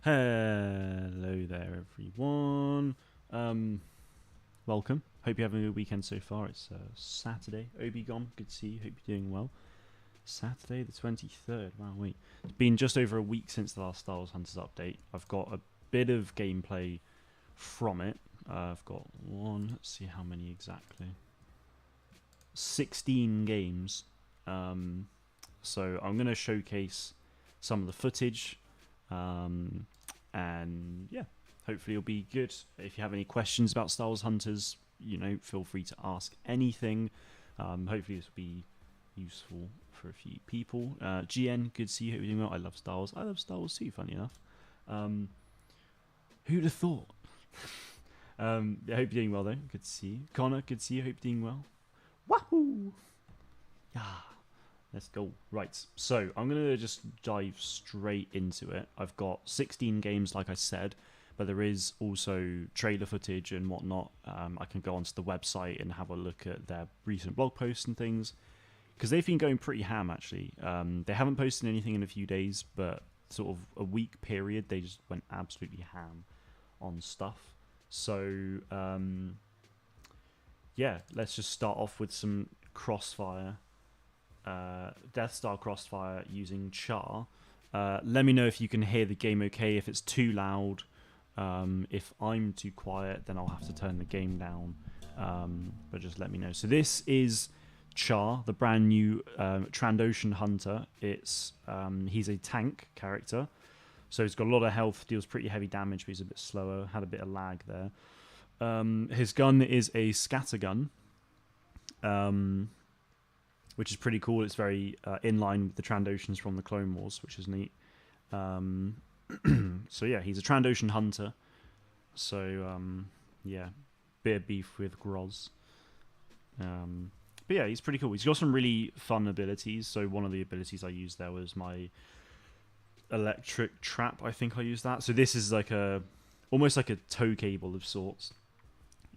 Hello there, everyone. Welcome. Hope you're having a good weekend so far. It's Saturday. Obi-Gon, good to see you. Hope you're doing well. Saturday the 23rd. Wow, wait. It's been just over a week since the last Star Wars Hunters update. I've got a bit of gameplay from it. I've got let's see how many exactly. 16 games. So I'm going to showcase some of the footage. And yeah, hopefully it'll be good. If you have any questions about Star Wars Hunters, feel free to ask anything. Hopefully this will be useful for a few people. GN, good to see you. Hope you're doing well. I love Star Wars. I love Star Wars too, funny enough. Who'd have thought? I hope you're doing well though. Good to see you. Connor, good to see you. Hope you're doing well. Wahoo! Yeah. Let's go. Right, so I'm going to just dive straight into it. I've got 16 games, like I said, but there is also trailer footage and whatnot. I can go onto the website and have a look at their recent blog posts and things, because they've been going pretty ham, actually. They haven't posted anything in a few days, but sort of a week period, they just went absolutely ham on stuff. So, yeah, let's just start off with some Crossfire. Death Star Crossfire using Char. Let me know if you can hear the game okay, if it's too loud. If I'm too quiet, then I'll have to turn the game down. But just let me know. So this is Char, the brand new Trandoshan Hunter. He's a tank character. So he's got a lot of health, deals pretty heavy damage, but he's a bit slower. Had a bit of lag there. His gun is a scatter gun. Which is pretty cool. It's very in line with the Trandoshans from the Clone Wars, which is neat. So yeah, he's a Trandoshan hunter. So yeah, bit of beef with Groz. But yeah, he's pretty cool. He's got some really fun abilities. So one of the abilities I used there was my electric trap. I think I used that. So this is like almost like a tow cable of sorts.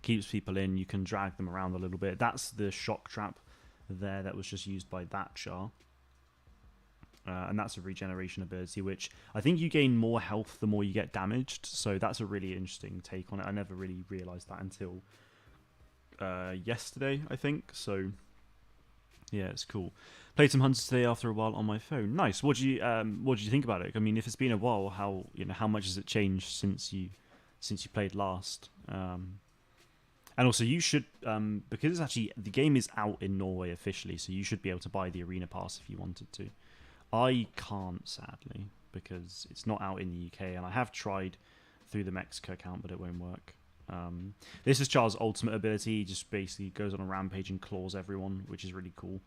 Keeps people in. You can drag them around a little bit. That's the shock trap there that was just used by that Char. And that's a regeneration ability, which I think you gain more health the more you get damaged. So that's a really interesting take on it. I never really realised that until yesterday, I think. So yeah, it's cool. Played some Hunters today after a while on my phone. Nice. What do you think about it? I mean, if it's been a while, how much has it changed since you played last? And also, you should, because the game is out in Norway officially, so you should be able to buy the arena pass if you wanted to. I can't, sadly, because it's not out in the UK, and I have tried through the Mexico account, but it won't work. This is Char's ultimate ability. He just basically goes on a rampage and claws everyone, which is really cool.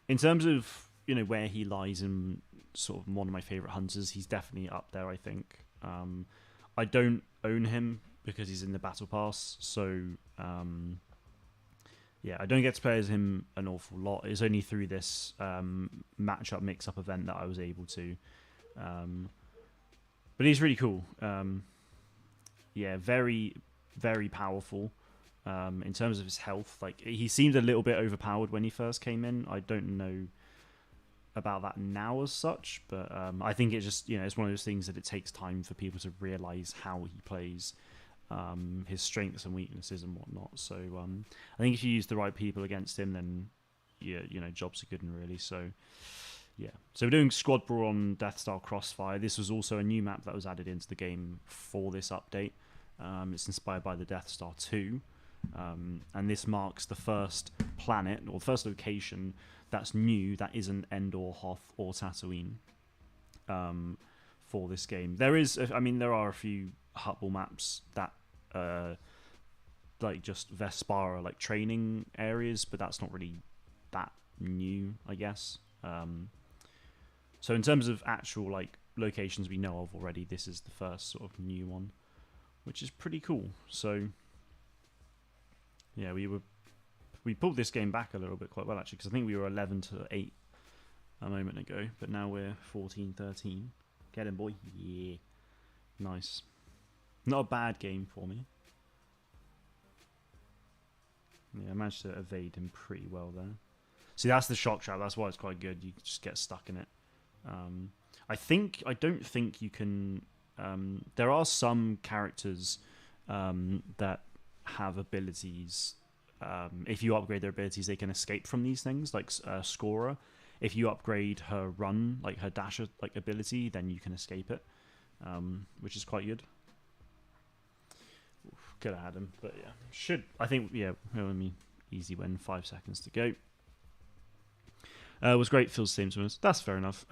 In terms of, where he lies in sort of one of my favourite hunters, he's definitely up there, I think. I don't own him because he's in the battle pass, so yeah, I don't get to play as him an awful lot. It's only through this matchup mix-up event that I was able to. But he's really cool. Yeah, very, very powerful. In terms of his health, like he seemed a little bit overpowered when he first came in. I don't know about that now as such, but I think it's just it's one of those things that it takes time for people to realize how he plays. His strengths and weaknesses and whatnot. So I think if you use the right people against him, then jobs are good and really. So yeah. So we're doing Squad Brawl on Death Star Crossfire. This was also a new map that was added into the game for this update. It's inspired by the Death Star 2. And this marks the first planet, or the first location that's new that isn't Endor, Hoth, or Tatooine for this game. There are a few Hutball maps that like just Vespara, like training areas, but that's not really that new, I guess. So in terms of actual like locations we know of already, this is the first sort of new one, which is pretty cool. So yeah, we pulled this game back a little bit quite well actually, because I think we were 11-8 a moment ago, but now we're 14-13. Get him, boy. Yeah, nice. Not a bad game for me. Yeah, I managed to evade him pretty well there. See, that's the shock trap. That's why it's quite good. You just get stuck in it. I don't think you can. There are some characters that have abilities. If you upgrade their abilities, they can escape from these things. Like Scorer, if you upgrade her run, like her dash like ability, then you can escape it, which is quite good. Could have had him, but yeah, should I think easy win. 5 seconds to go. Was great. Feels the same to us. That's fair enough.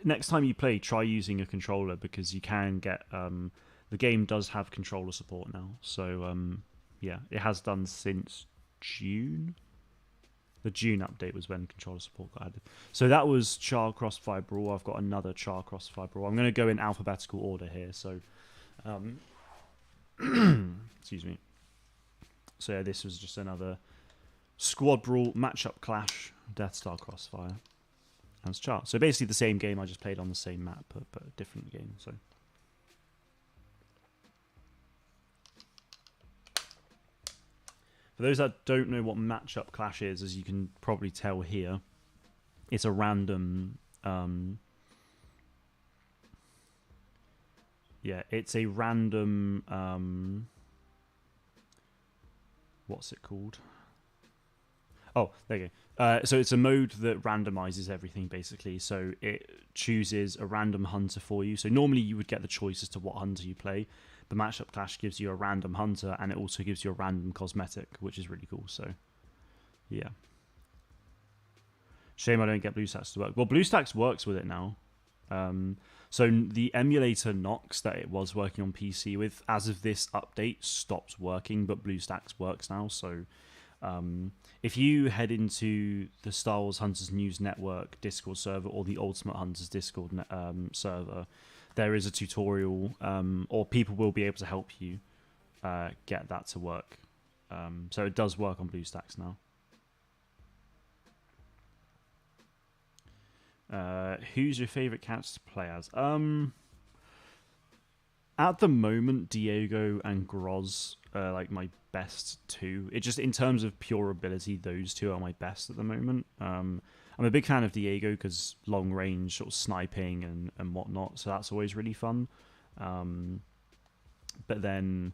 Next time you play, try using a controller because you can get. The game does have controller support now, so yeah, it has done since June. The June update was when controller support got added. So that was Char Crossfire Brawl. I've got another Char Crossfire Brawl. I'm going to go in alphabetical order here. So, excuse me. So yeah, this was just another Squad Brawl matchup clash. Death Star Crossfire and Char. So basically the same game. I just played on the same map, but a different game. So. For those that don't know what matchup clash is, as you can probably tell here, it's a random. It's a random. What's it called? Oh, there you go. So it's a mode that randomizes everything, basically. So it chooses a random hunter for you. So normally you would get the choice as to what hunter you play. The matchup clash gives you a random hunter, and it also gives you a random cosmetic, which is really cool. So, yeah. Shame I don't get BlueStacks to work. Well, BlueStacks works with it now. So the emulator Nox that it was working on PC with, as of this update, stopped working, but BlueStacks works now. So if you head into the Star Wars Hunters News Network Discord server or the Ultimate Hunters Discord server, there is a tutorial, or people will be able to help you get that to work. So it does work on BlueStacks now. Who's your favourite character to play as? At the moment, Diego and Groz are like my best two. It just, in terms of pure ability, those two are my best at the moment. I'm a big fan of Diego because long range sort of sniping and whatnot, so that's always really fun. But then,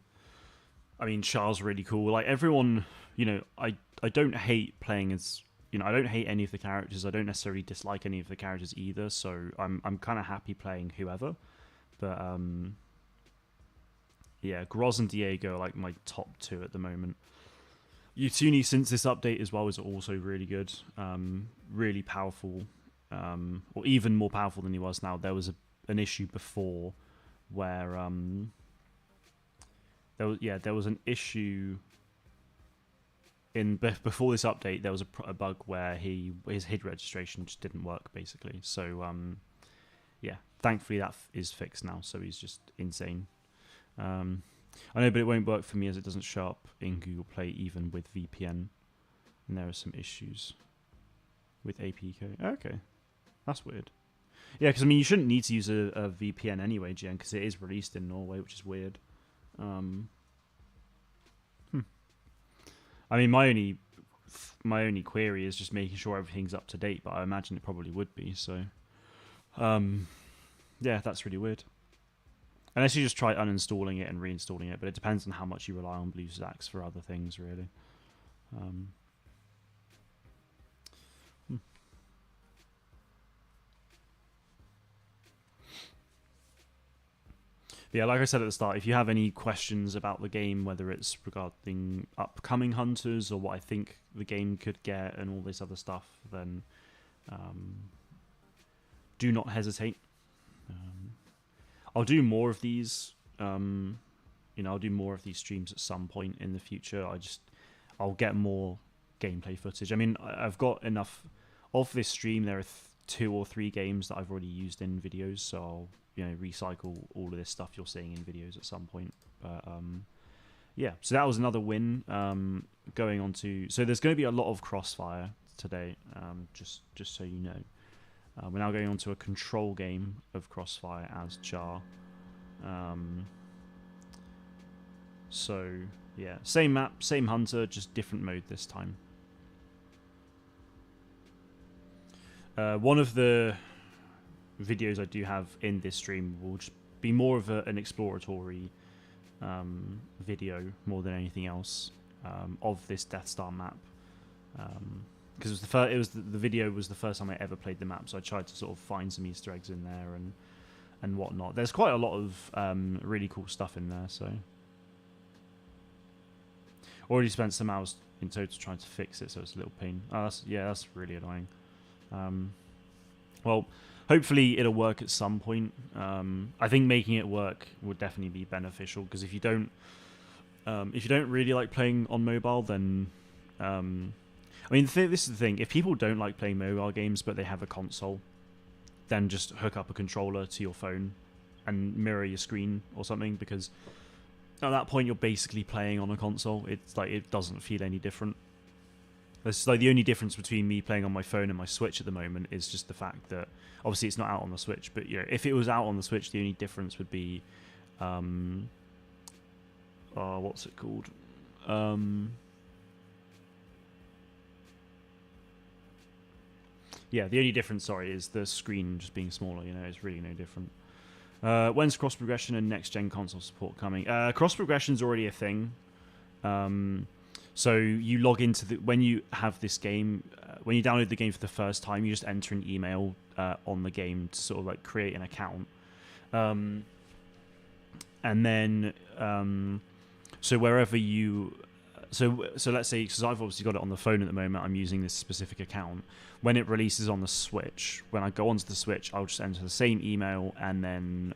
I mean, Char's really cool. Like everyone, I don't hate playing as, I don't hate any of the characters. I don't necessarily dislike any of the characters either. So I'm kind of happy playing whoever. But yeah, Groz and Diego are like my top two at the moment. Utuni, since this update as well, is also really good. Really powerful, or even more powerful than he was now. There was an issue before where there was an issue before this update. There was a bug where his HID registration just didn't work basically. So yeah, thankfully that is fixed now. So he's just insane. I know, but it won't work for me as it doesn't show up in Google Play even with VPN. And there are some issues with APK. Okay, that's weird. Yeah, because I mean, you shouldn't need to use a VPN anyway, GN, because it is released in Norway, which is weird. I mean, my only query is just making sure everything's up to date, but I imagine it probably would be. So, yeah, that's really weird. Unless you just try uninstalling it and reinstalling it, but it depends on how much you rely on BlueStacks for other things, really. Yeah, like I said at the start, if you have any questions about the game, whether it's regarding upcoming hunters or what I think the game could get and all this other stuff, then do not hesitate. I'll do more of these. I'll do more of these streams at some point in the future. I'll get more gameplay footage. I mean, I've got enough of this stream. There are 2 or 3 games that I've already used in videos, so I'll recycle all of this stuff you're seeing in videos at some point. But yeah, so that was another win. Going on to, so there's going to be a lot of Crossfire today. Just so you know. We're now going on to a control game of Crossfire as Char. So, yeah. Same map, same hunter, just different mode this time. One of the videos I do have in this stream will just be more of an exploratory video more than anything else of this Death Star map. Because the video was the first time I ever played the map, so I tried to sort of find some Easter eggs in there and whatnot. There's quite a lot of really cool stuff in there, so already spent some hours in total trying to fix it, so it's a little pain. That's really annoying. Well, hopefully it'll work at some point. I think making it work would definitely be beneficial, because if you don't really like playing on mobile, then I mean, this is the thing. If people don't like playing mobile games but they have a console, then just hook up a controller to your phone and mirror your screen or something, because at that point you're basically playing on a console. It's like it doesn't feel any different. It's like the only difference between me playing on my phone and my Switch at the moment is just the fact that obviously it's not out on the Switch, but you know, if it was out on the Switch, the only difference would be what's it called? Yeah, the only difference, is the screen just being smaller. You know, it's really no different. When's cross progression and next gen console support coming? Cross progression's already a thing. So you log into when you have this game, when you download the game for the first time, you just enter an email on the game to sort of like create an account, and then so wherever you. So let's say, because I've obviously got it on the phone at the moment, I'm using this specific account. When it releases on the Switch, when I go onto the Switch, I'll just enter the same email, and then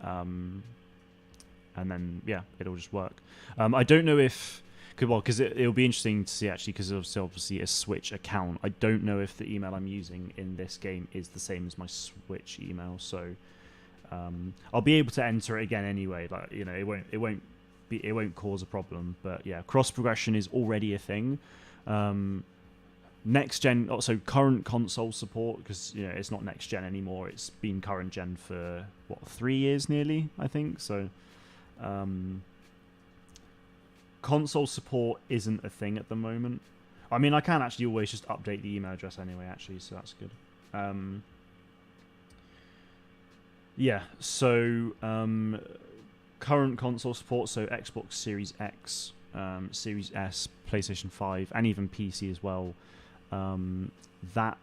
yeah, it'll just work. I don't know if, because it'll be interesting to see actually, because it's obviously a Switch account. I don't know if the email I'm using in this game is the same as my Switch email, so I'll be able to enter it again anyway. Like, you know, it won't cause a problem. But yeah, cross progression is already a thing. Next gen, also current console support, because you know it's not next gen anymore. It's been current gen for 3 years nearly, I think. So console support isn't a thing at the moment. I mean, I can actually always just update the email address anyway, actually, so that's good. Yeah, so current console support, so Xbox Series X, Series S, PlayStation 5, and even PC as well. That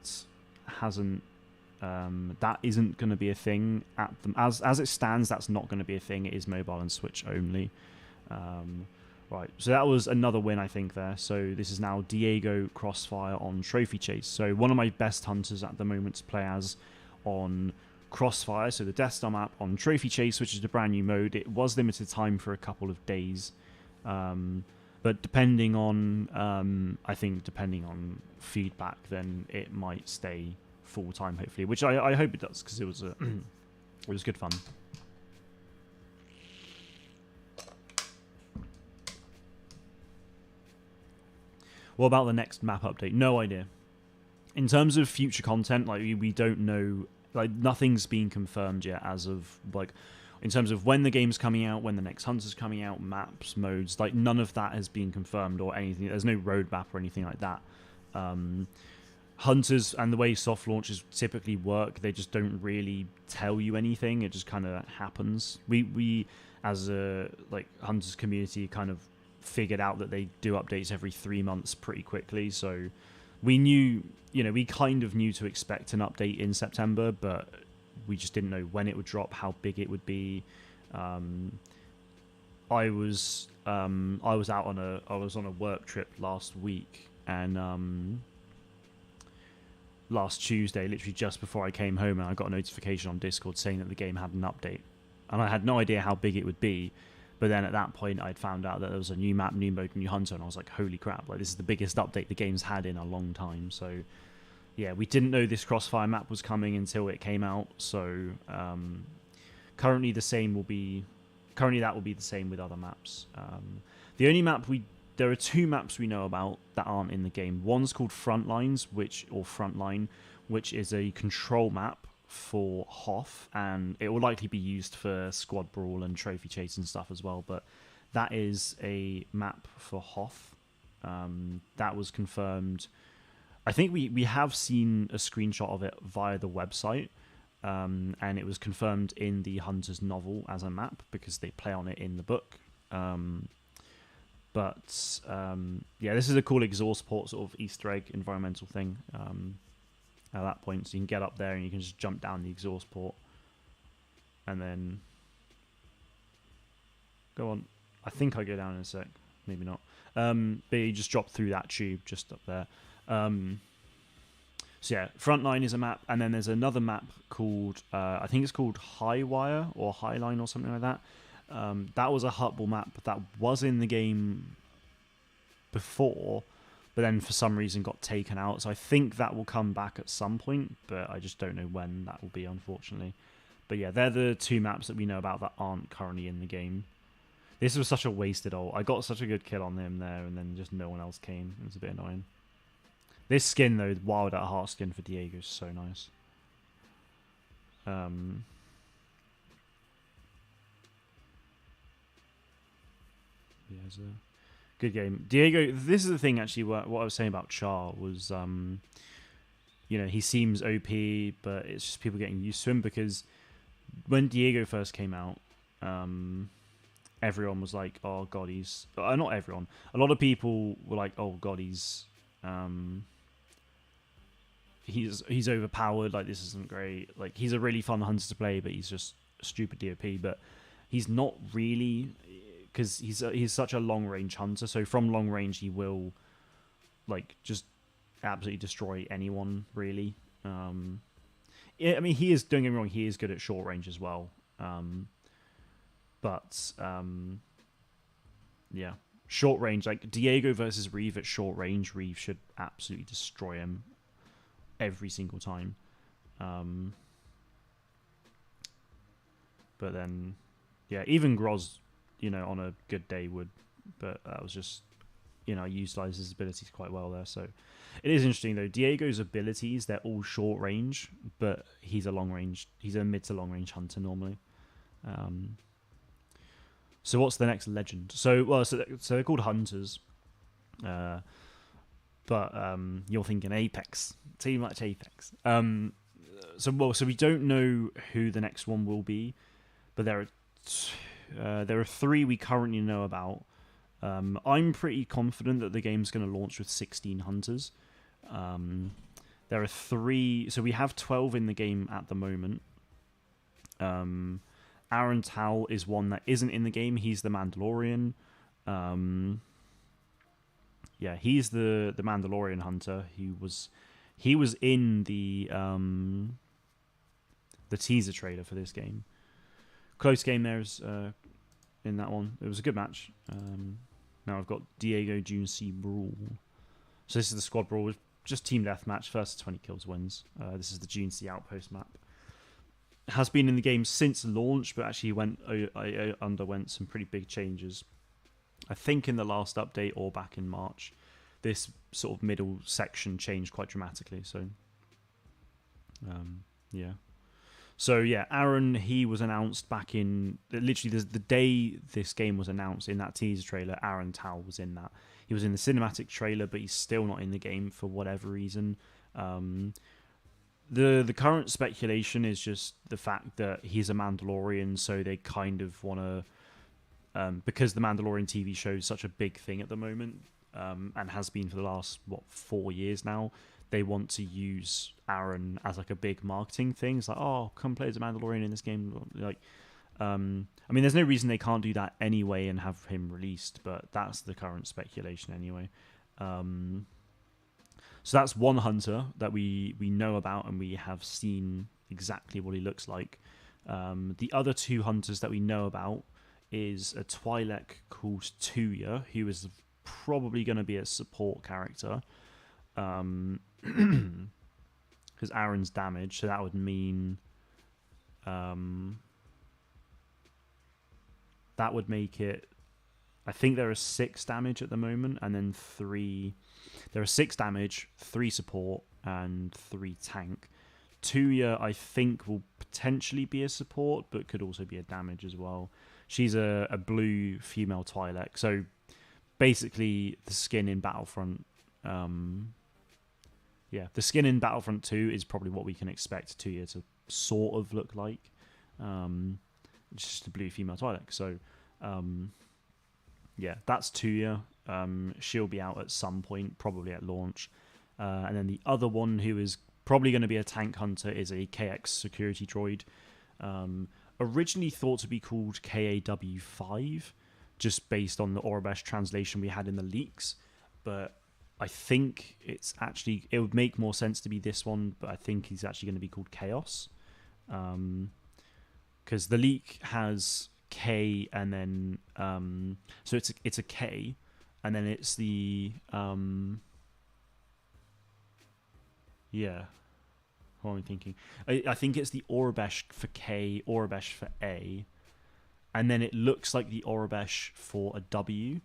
isn't going to be a thing at them as it stands. That's not going to be a thing. It is mobile and Switch only. Right, so that was another win, I think, there. So this is now Diego Crossfire on Trophy Chase. So one of my best hunters at the moment to play as on Crossfire, so the Death Star map on Trophy Chase, which is a brand new mode. It was limited time for a couple of days, but depending on feedback, then it might stay full time, hopefully, which I hope it does, because it was it was good fun. What about the next map update? No idea. In terms of future content, like we don't know. Like nothing's been confirmed yet as of like in terms of when the game's coming out, when the next hunter's coming out, maps, modes, like none of that has been confirmed or anything. There's no roadmap or anything like that. Hunters and the way soft launches typically work, they just don't really tell you anything. It just kind of happens. We as a like hunters community kind of figured out that they do updates every 3 months pretty quickly, so we knew, we kind of knew to expect an update in September, but we just didn't know when it would drop, how big it would be. I was on a work trip last week, and last Tuesday, literally just before I came home, and I got a notification on Discord saying that the game had an update, and I had no idea how big it would be. But then at that point, I'd found out that there was a new map, new mode, new hunter, and I was like, holy crap, like this is the biggest update the game's had in a long time. So yeah, we didn't know this Crossfire map was coming until it came out. So currently that will be the same with other maps. The only map there are 2 maps we know about that aren't in the game. One's called Frontlines, Frontline, which is a control map for Hoth, and it will likely be used for Squad Brawl and Trophy Chase and stuff as well, but that is a map for Hoth. That was confirmed. I think we have seen a screenshot of it via the website, and it was confirmed in the Hunter's novel as a map because they play on it in the book. But yeah, this is a cool exhaust port sort of Easter egg environmental thing at that point. So you can get up there and you can just jump down the exhaust port and then go on. I think I go down in a sec. Maybe not. But you just drop through that tube just up there. So yeah, Frontline is a map, and then there's another map called, I think it's called Highwire or Highline or something like that. That was a Hutball map that was in the game before, but then for some reason got taken out. So I think that will come back at some point, but I just don't know when that will be, unfortunately. But yeah, they're the two maps that we know about that aren't currently in the game. This was such a wasted ult. I got such a good kill on him there, and then just no one else came. It was a bit annoying. This skin, though, Wild at Heart skin for Diego is so nice. Yeah, it's a good game. Diego, this is the thing, actually, what I was saying about Char was, you know, he seems OP, but it's just people getting used to him, because when Diego first came out, everyone was like, oh, God, he's... not everyone. A lot of people were like, oh, God, he's overpowered, like, this isn't great. Like, he's a really fun hunter to play, but he's just a stupid DOP. But he's not really, because he's such a long-range hunter, so from long range he will, like, just absolutely destroy anyone, really. Yeah, I mean, he is, don't get me wrong, he is good at short range as well. But yeah, short range, like Diego versus Reeve at short range, Reeve should absolutely destroy him every single time. But then, yeah, even Groz, you know, on a good day would, but that was just, you know, utilized his abilities quite well there. So it is interesting though. Diego's abilities, they're all short range, but he's a mid to long range hunter normally. So what's the next legend? So they're called hunters, but you're thinking Apex, too much Apex. So we don't know who the next one will be, but there are three we currently know about. I'm pretty confident that the game's going to launch with 16 hunters. There are three, so we have 12 in the game at the moment. Aaron Tal is one that isn't in the game. He's the Mandalorian. Yeah, he's the Mandalorian hunter. He was in the teaser trailer for this game. Close game there's in that one. It was a good match. Now I've got Diego June C Brawl. So this is the squad brawl with just team deathmatch. First 20 kills wins. This is the June C Outpost map. Has been in the game since launch, but actually underwent some pretty big changes. I think in the last update or back in March, this sort of middle section changed quite dramatically. So, yeah. So yeah, Aaron, he was announced back in literally the day this game was announced in that teaser trailer. Aaron Tal was in that. He was in the cinematic trailer, but he's still not in the game for whatever reason. The current speculation is just the fact that he's a Mandalorian, so they kind of want to, because the Mandalorian TV show is such a big thing at the moment, and has been for the last 4 years now. They want to use Aaron as like a big marketing thing. It's like, oh, come play as a Mandalorian in this game. Like, I mean, there's no reason they can't do that anyway and have him released, but that's the current speculation anyway. So that's one hunter that we know about and we have seen exactly what he looks like. The other two hunters that we know about is a Twi'lek called Tuya, who is probably going to be a support character. Because Aaron's damage, so that would mean that would make it, I think there are 6 damage at the moment, and then 3. There are 6 damage, 3 support, and 3 tank. Tuya, I think, will potentially be a support, but could also be a damage as well. She's a blue female Twi'lek. So basically, the skin in Battlefront, the skin in Battlefront 2 is probably what we can expect Tuya to sort of look like. Just a blue female Twi'lek. So, yeah, that's Tuya. She'll be out at some point, probably at launch. And then the other one who is probably going to be a tank hunter is a KX security droid. Originally thought to be called KAW5, just based on the Aurebesh translation we had in the leaks. But I think it would make more sense to be this one, but I think he's actually going to be called Chaos. Because the leak has K and then so it's a K, and then it's the yeah. What am I thinking? I think it's the Aurebesh for K, Aurebesh for A, and then it looks like the Aurebesh for a W,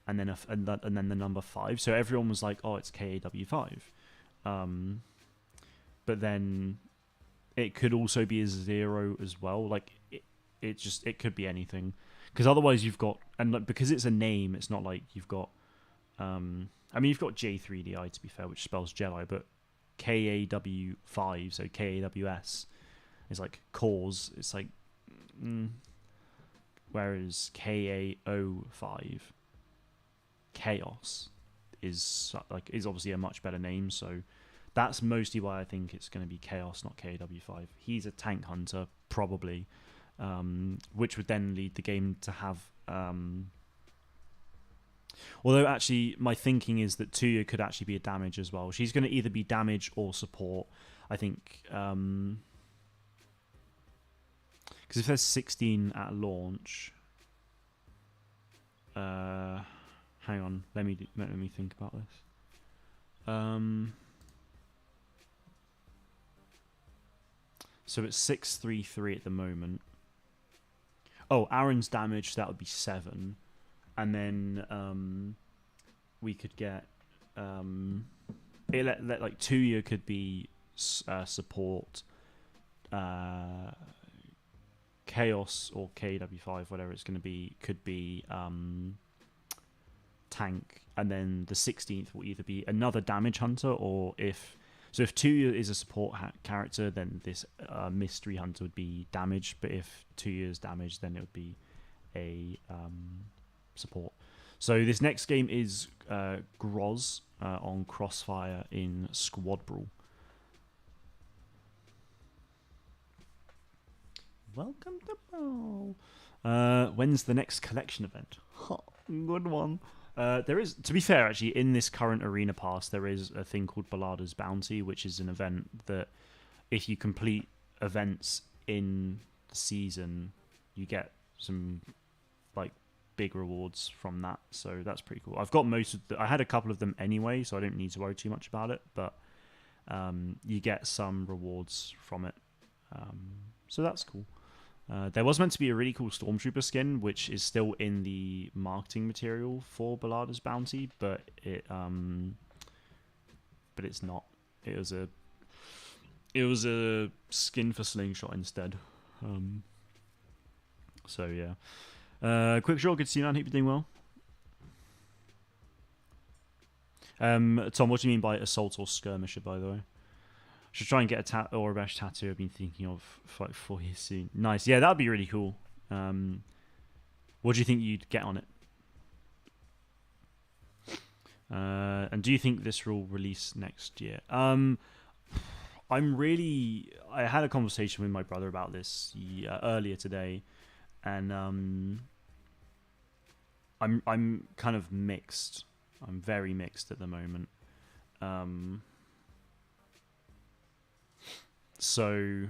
and then and then the number 5. So everyone was like, "Oh, it's KAW5," but then it could also be a 0 as well. Like it could be anything, because otherwise you've got, and like, because it's a name, it's not like you've got. I mean, you've got J3DI to be fair, which spells Jedi, but KAW5, so KAWS is like cause. It's like, whereas KAO5, chaos, is obviously a much better name. So that's mostly why I think it's going to be Chaos, not KAW5. He's a tank hunter, probably, which would then lead the game to have. Although, actually, my thinking is that Tuya could actually be a damage as well. She's going to either be damage or support, I think. Because if there's 16 at launch... hang on, let me think about this. So it's 633 at the moment. Oh, Aaron's damage, that would be 7. And then we could get like Tuya could be support, Chaos or KW5, whatever it's going to be, could be tank, and then the 16th will either be another damage hunter, or if Tuya is a support character, then this mystery hunter would be damage. But if Tuya is damage, then it would be a support. So this next game is Groz on Crossfire in Squad Brawl. Welcome to Brawl. When's the next collection event? Good one. There is, to be fair, actually, in this current Arena Pass, there is a thing called Ballada's Bounty, which is an event that if you complete events in the season, you get some like big rewards from that. So that's pretty cool. I've got I had a couple of them anyway, so I don't need to worry too much about it, but you get some rewards from it. So that's cool. There was meant to be a really cool Stormtrooper skin, which is still in the marketing material for Ballada's Bounty, but it's not. It was a skin for Slingshot instead. So yeah. Quick Draw, good to see you, man. Hope you're doing well. Tom, what do you mean by assault or skirmisher, by the way? Should try and get a Aurebesh tattoo I've been thinking of for like 4 years soon. Nice. Yeah, that would be really cool. What do you think you'd get on it? And do you think this will release next year? I had a conversation with my brother about this earlier today, and I'm kind of mixed. I'm very mixed at the moment. So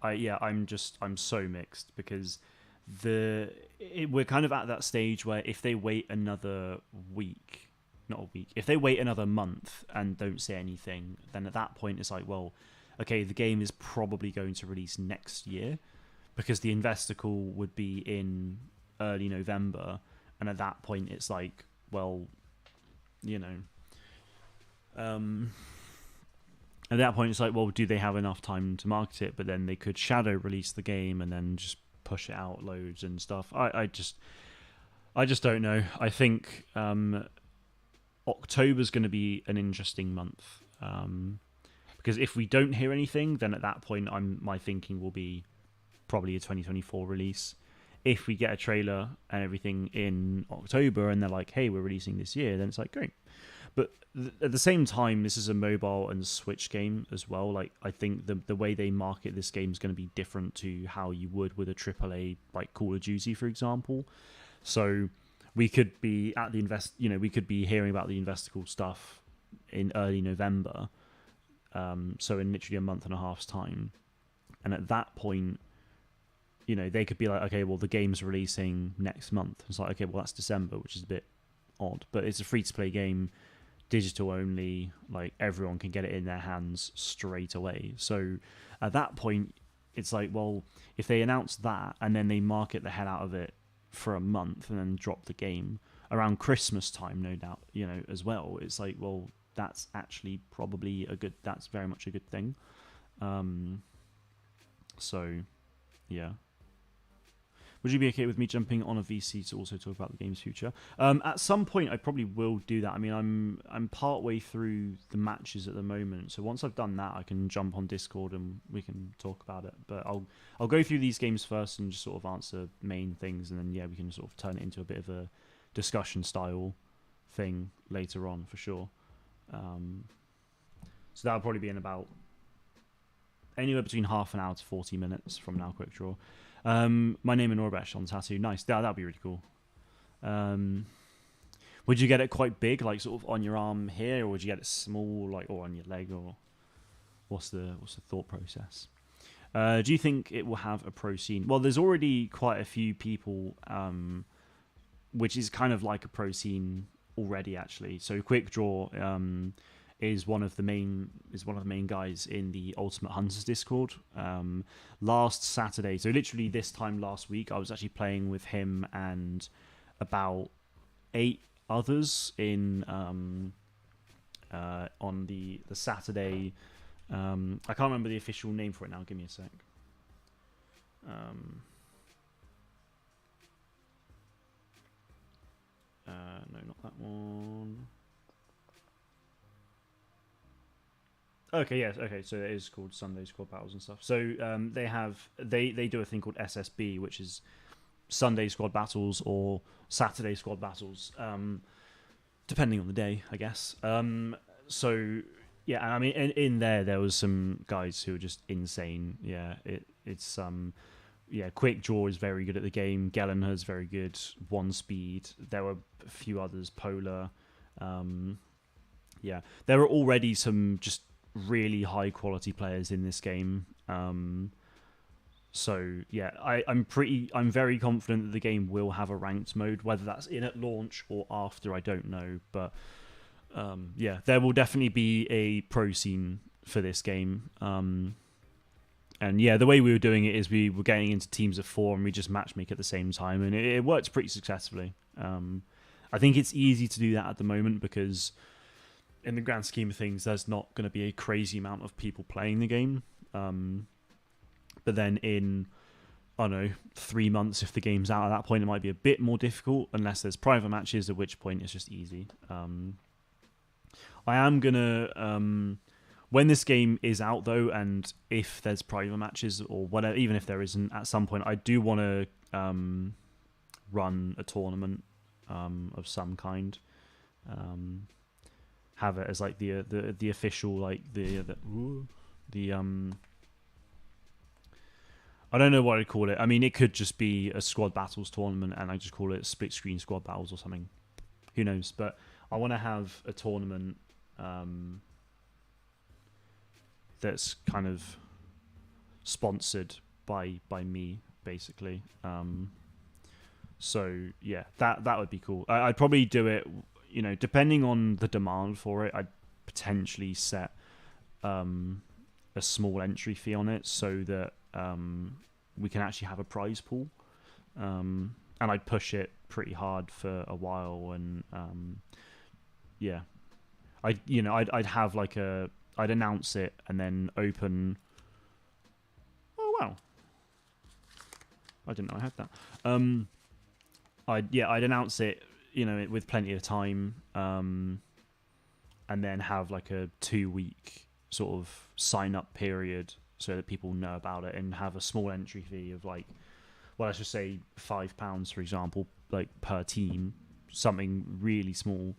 I'm so mixed, because we're kind of at that stage where if they wait another if they wait another month and don't say anything, then at that point it's like, well, okay, the game is probably going to release next year, because the investor call would be in early November, and at that point it's like, well, at that point, it's like, well, do they have enough time to market it? But then they could shadow release the game and then just push it out loads and stuff. I just don't know. I think October's going to be an interesting month, Because if we don't hear anything, then at that point, my thinking will be probably a 2024 release. If we get a trailer and everything in October, and they're like, "Hey, we're releasing this year," then it's like great. But at the same time, this is a mobile and Switch game as well. Like, I think the way they market this game is going to be different to how you would with a AAA like Call of Duty, for example. So we could be at the we could be hearing about the Investicle stuff in early November. So in literally a month and a half's time, and at that point, they could be like, okay, well, the game's releasing next month. It's like, okay, well, that's December, which is a bit odd, but it's a free-to-play game, digital only, like everyone can get it in their hands straight away. So at that point, it's like, well, if they announce that and then they market the hell out of it for a month and then drop the game around Christmas time, no doubt, as well, it's like, well, that's actually probably that's very much a good thing. So yeah. Would you be okay with me jumping on a VC to also talk about the game's future? At some point, I probably will do that. I mean, I'm part way through the matches at the moment, so once I've done that, I can jump on Discord and we can talk about it. But I'll go through these games first and just sort of answer main things, and then we can sort of turn it into a bit of a discussion style thing later on for sure. So that'll probably be in about anywhere between half an hour to 40 minutes from now. Quick draw. My name is Norbesh on tattoo. Nice. That'd be really cool. Would you get it quite big, like sort of on your arm here, or would you get it small, like, or on your leg, or what's the thought process? Do you think it will have a pro scene? Well, there's already quite a few people, which is kind of like a pro scene already, actually. So Quick Draw is one of the main guys in the Ultimate Hunters Discord. Last Saturday, so literally this time last week, I was actually playing with him and about 8 others in on the Saturday. I can't remember the official name for it now. Give me a sec. No, not that one. Okay, yes, okay, so it is called Sunday Squad Battles and stuff. So they do a thing called SSB, which is Sunday Squad Battles or Saturday Squad Battles, depending on the day, I guess. So yeah, I mean, in there was some guys who were just insane. Yeah, it's Quick Draw is very good at the game. Gellenher's very good. One Speed. There were a few others. Polar. Yeah, there are already some just really high quality players in this game. So yeah, I'm very confident that the game will have a ranked mode. Whether that's in at launch or after, I don't know. But yeah, there will definitely be a pro scene for this game. And yeah, the way we were doing it is we were getting into teams of 4 and we just matchmake at the same time, and it works pretty successfully. I think it's easy to do that at the moment because in the grand scheme of things, there's not going to be a crazy amount of people playing the game. But then in, I don't know, 3 months, if the game's out at that point, it might be a bit more difficult unless there's private matches, at which point it's just easy. I am going to... when this game is out, though, and if there's private matches or whatever, even if there isn't, at some point, I do want to run a tournament of some kind. Have it as like the official, like the I don't know what I'd call it. I mean, it could just be a squad battles tournament, and I just call it split screen squad battles or something. Who knows? But I want to have a tournament that's kind of sponsored by me, basically. So yeah, that would be cool. I'd probably do it, depending on the demand for it. I'd potentially set a small entry fee on it so that we can actually have a prize pool. And I'd push it pretty hard for a while, and yeah, I'd have like I'd announce it and then open. Oh wow! I didn't know I had that. I'd announce it, with plenty of time, and then have like a 2-week sort of sign up period so that people know about it, and have a small entry fee of like, well, let's just say £5, for example, like per team, something really small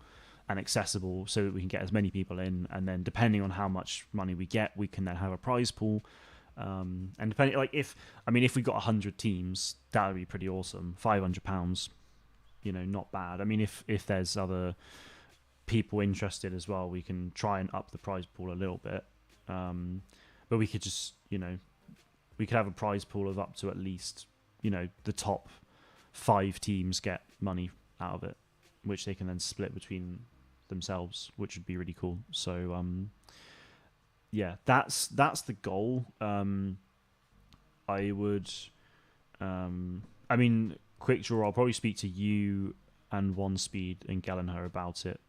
and accessible, so that we can get as many people in, and then depending on how much money we get, we can then have a prize pool. And depending, like, if we got 100 teams, that would be pretty awesome. £500, not bad. I mean, if there's other people interested as well, we can try and up the prize pool a little bit. But we could just, we could have a prize pool of up to at least, the top 5 teams get money out of it, which they can then split between themselves, which would be really cool. So yeah, that's the goal. I would Quick Draw, I'll probably speak to you and One Speed and Gallagher about it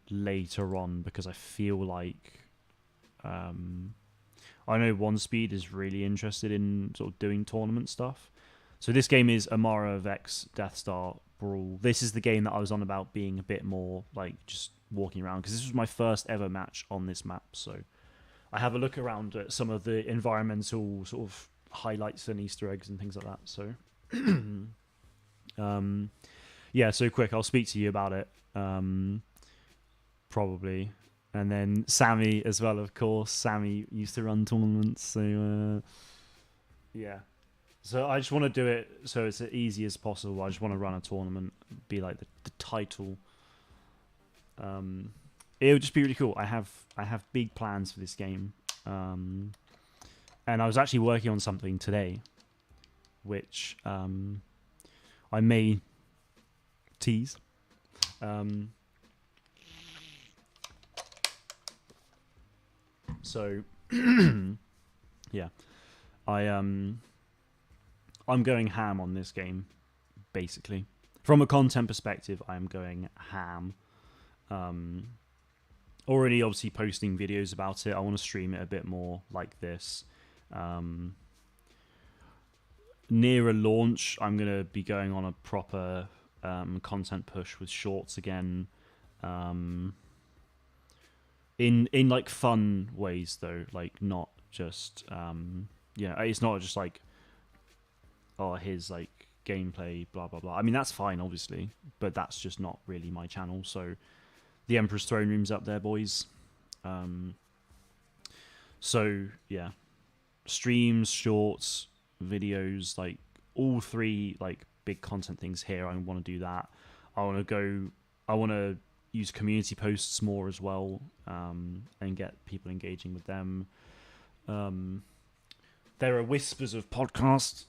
later on, because I feel like I know One Speed is really interested in sort of doing tournament stuff. So this game is Amara Vex Death Star Brawl. This is the game that I was on about being a bit more like just walking around, because this was my first ever match on this map. So I have a look around at some of the environmental sort of highlights and Easter eggs and things like that. So yeah, so Quick, I'll speak to you about it probably. And then Sammy as well, of course. Sammy used to run tournaments, so yeah. So I just want to do it so it's as easy as possible. I just want to run a tournament, be like the title. It would just be really cool. I have big plans for this game, and I was actually working on something today, which I may tease. So yeah, I'm going ham on this game, basically. From a content perspective, I'm going ham. Already obviously posting videos about it. I want to stream it a bit more like this. Near a launch, I'm going to be going on a proper content push with shorts again. In like fun ways though, like not just it's not just like, oh, here's like gameplay, blah blah blah. I mean, that's fine obviously, but that's just not really my channel. So the Emperor's Throne Room's up there, boys. So yeah, streams, shorts, videos, like all 3 like big content things here. I want to do that. I want to use community posts more as well, and get people engaging with them. There are whispers of podcasts.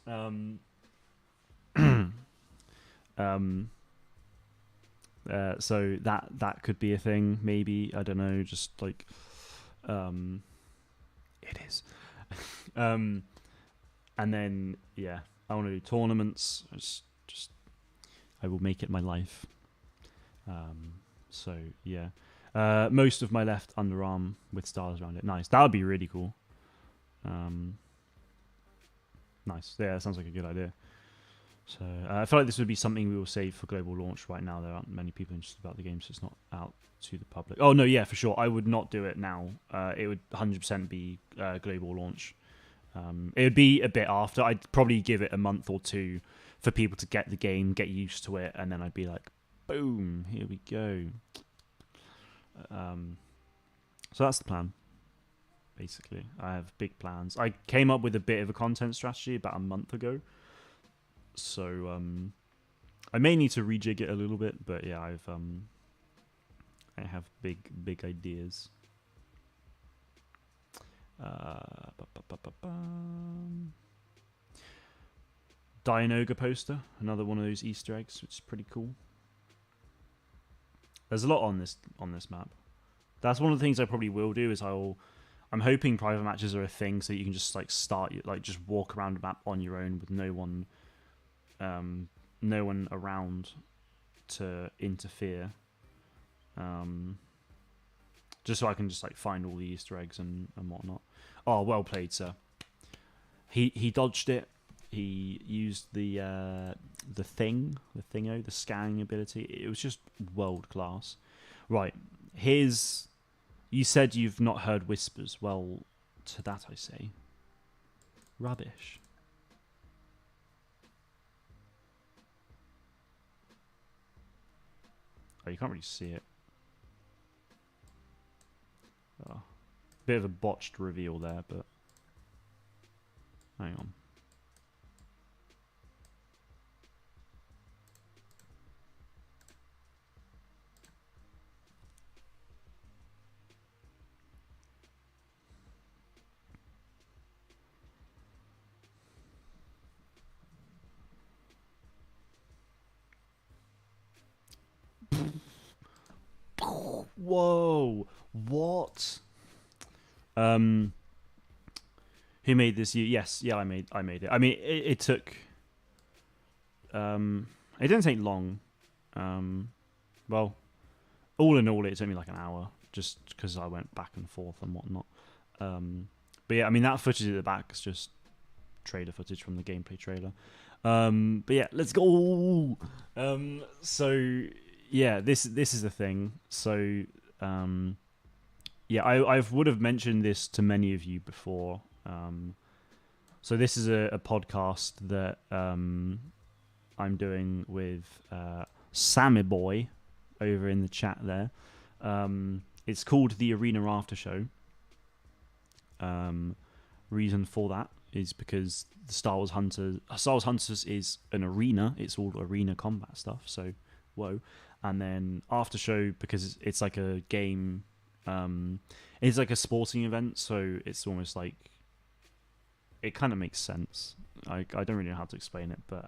So that could be a thing, maybe. I don't know, just like it is. And then yeah, I want to do tournaments. Just I will make it my life. So yeah, most of my left underarm with stars around it. Nice. That would be really cool. Nice. Yeah, that sounds like a good idea. So I feel like this would be something we will save for global launch. Right now, there aren't many people interested about the game, so it's not out to the public. Oh no, yeah, for sure. I would not do it now. It would 100% be global launch. It would be a bit after. I'd probably give it a month or 2 for people to get the game, get used to it, and then I'd be like, boom, here we go. So that's the plan, basically. I have big plans. I came up with a bit of a content strategy about a month ago, so I may need to rejig it a little bit, but yeah, I have big ideas. Dianoga poster, another one of those Easter eggs, which is pretty cool. There's a lot on this map. That's one of the things I probably will do. I'm hoping private matches are a thing, so you can just like just walk around the map on your own with no one around to interfere. Just so I can just like find all the Easter eggs and whatnot. Oh, well played, sir. He dodged it. He used the scanning ability. It was just world class. Right, here's You said you've not heard whispers. Well, to that I say, rubbish. Oh, you can't really see it. Oh. Bit of a botched reveal there, but hang on. Whoa! What? Who made this? Yes, yeah, I made it. I mean, it took. It didn't take long. Well, all in all, it took me like an hour, just because I went back and forth and whatnot. But yeah, I mean that footage at the back is just trailer footage from the gameplay trailer. But yeah, let's go. So yeah, this is the thing. So yeah, I would have mentioned this to many of you before. So this is a podcast that I'm doing with Sammy Boy over in the chat there. It's called the Arena After Show. Reason for that is because the Star Wars Hunters is an arena. It's all arena combat stuff. So, whoa. And then After Show, because it's like a game. It's like a sporting event. So it's almost like it kind of makes sense. I don't really know how to explain it, but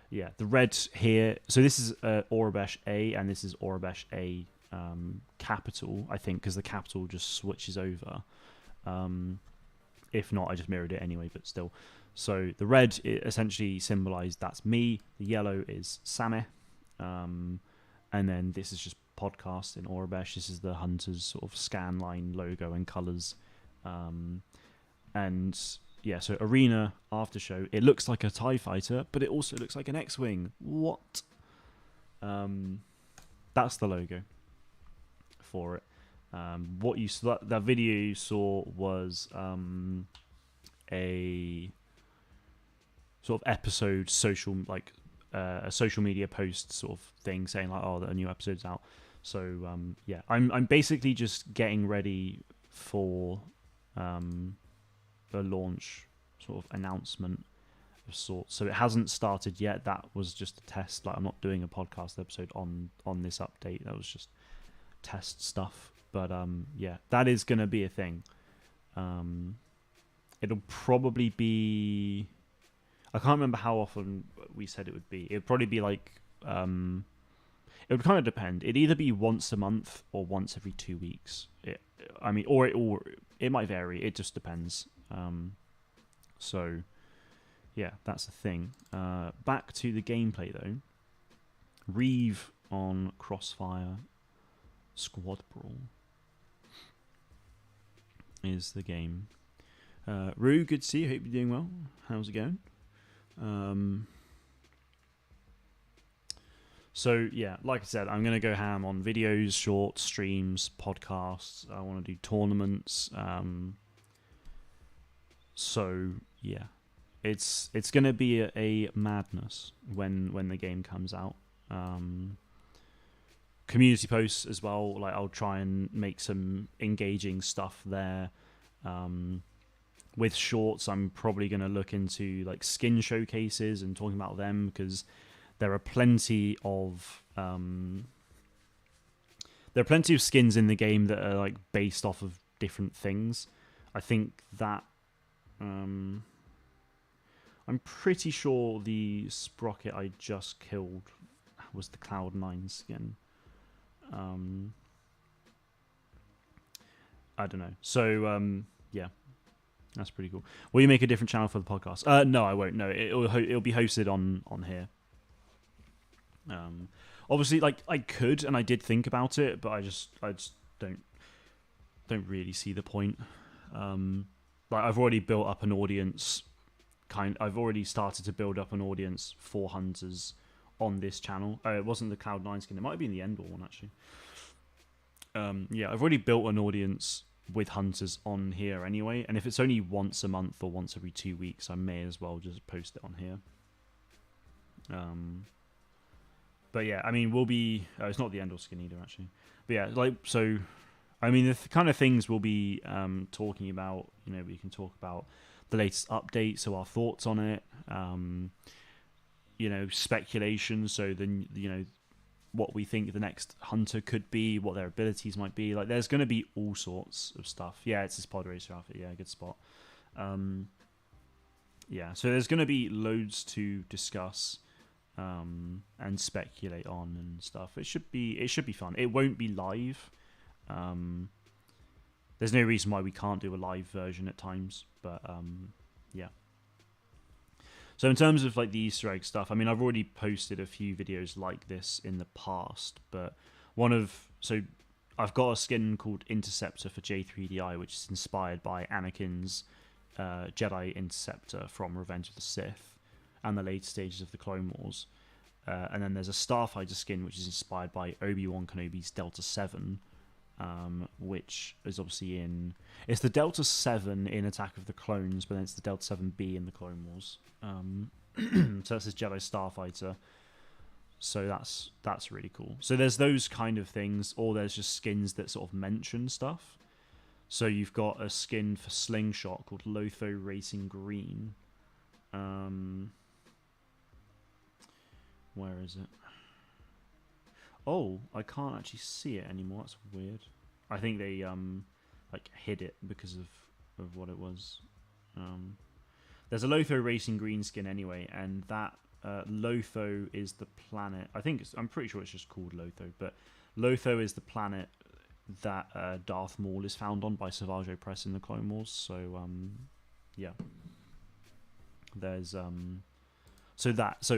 yeah, the red here. So this is Aurebesh A, and this is Aurebesh A capital, I think, because the capital just switches over. If not, I just mirrored it anyway, but still. So the red, it essentially symbolized that's me. The yellow is Sameh. And then this is just podcast in Aurebesh. This is the Hunters sort of scan line logo and colors. And yeah, so Arena After Show. It looks like a TIE fighter, but it also looks like an X-Wing. What? That's the logo for it. What you saw, that video you saw was a sort of episode social, like a social media post sort of thing saying like, oh, a new episode's out. So yeah, I'm basically just getting ready for a launch sort of announcement of sorts. So it hasn't started yet. That was just a test. Like I'm not doing a podcast episode on this update. That was just test stuff. But yeah, that is going to be a thing. It'll probably be... I can't remember how often we said it would be. It would probably be like... it would kind of depend. It'd either be once a month or once every 2 weeks. Or it might vary. It just depends. So, yeah, that's the thing. Back to the gameplay, though. Reeve on Crossfire Squad Brawl is the game. Rue, good to see you. Hope you're doing well. How's it going? So yeah, like I said, I'm going to go ham on videos, shorts, streams, podcasts. I want to do tournaments. So yeah, it's going to be a madness when the game comes out. Community posts as well. Like I'll try and make some engaging stuff there. With shorts, I'm probably going to look into like skin showcases and talking about them because there are plenty of skins in the game that are like based off of different things. I think that I'm pretty sure the sprocket I just killed was the Cloud9 skin. I don't know. So yeah, that's pretty cool. Will you make a different channel for the podcast? No, I won't. No, it'll be hosted on here. Obviously, like I could and I did think about it, but I just don't really see the point. Like I've already built up an audience. I've already started to build up an audience for Hunters on this channel. It wasn't the Cloud9 skin. It might have been the Endor one actually. Yeah, I've already built an audience with hunters on here anyway, and if it's only once a month or once every 2 weeks, I may as well just post it on here. But yeah, I mean, we'll be. It's not the end of skin either, actually. But yeah, like so. I mean, the kind of things we'll be talking about. You know, we can talk about the latest updates, so our thoughts on it. You know, speculation. So then, you know, what we think the next hunter could be, what their abilities might be. Like, there's going to be all sorts of stuff. Yeah, it's this pod racer outfit. Yeah, good spot. Yeah, so there's going to be loads to discuss and speculate on and stuff. It should be fun. It won't be live. There's no reason why we can't do a live version at times, but yeah. So in terms of like the Easter egg stuff, I mean, I've already posted a few videos like this in the past, but I've got a skin called Interceptor for J3DI, which is inspired by Anakin's Jedi Interceptor from Revenge of the Sith and the later stages of the Clone Wars. And then there's a Starfighter skin, which is inspired by Obi-Wan Kenobi's Delta 7, which is obviously it's the Delta 7 in Attack of the Clones, but then it's the Delta 7B in the Clone Wars. So that's his Jedi Starfighter. So that's really cool. So there's those kind of things, or there's just skins that sort of mention stuff. So you've got a skin for Slingshot called Lotho Racing Green. Where is it? Oh, I can't actually see it anymore. That's weird. I think they like hid it because of what it was. There's a Lotho Racing Green skin anyway, and that Lotho is the planet. I'm pretty sure it's just called Lotho, but Lotho is the planet that Darth Maul is found on by Savage Opress in the Clone Wars. So yeah, there's so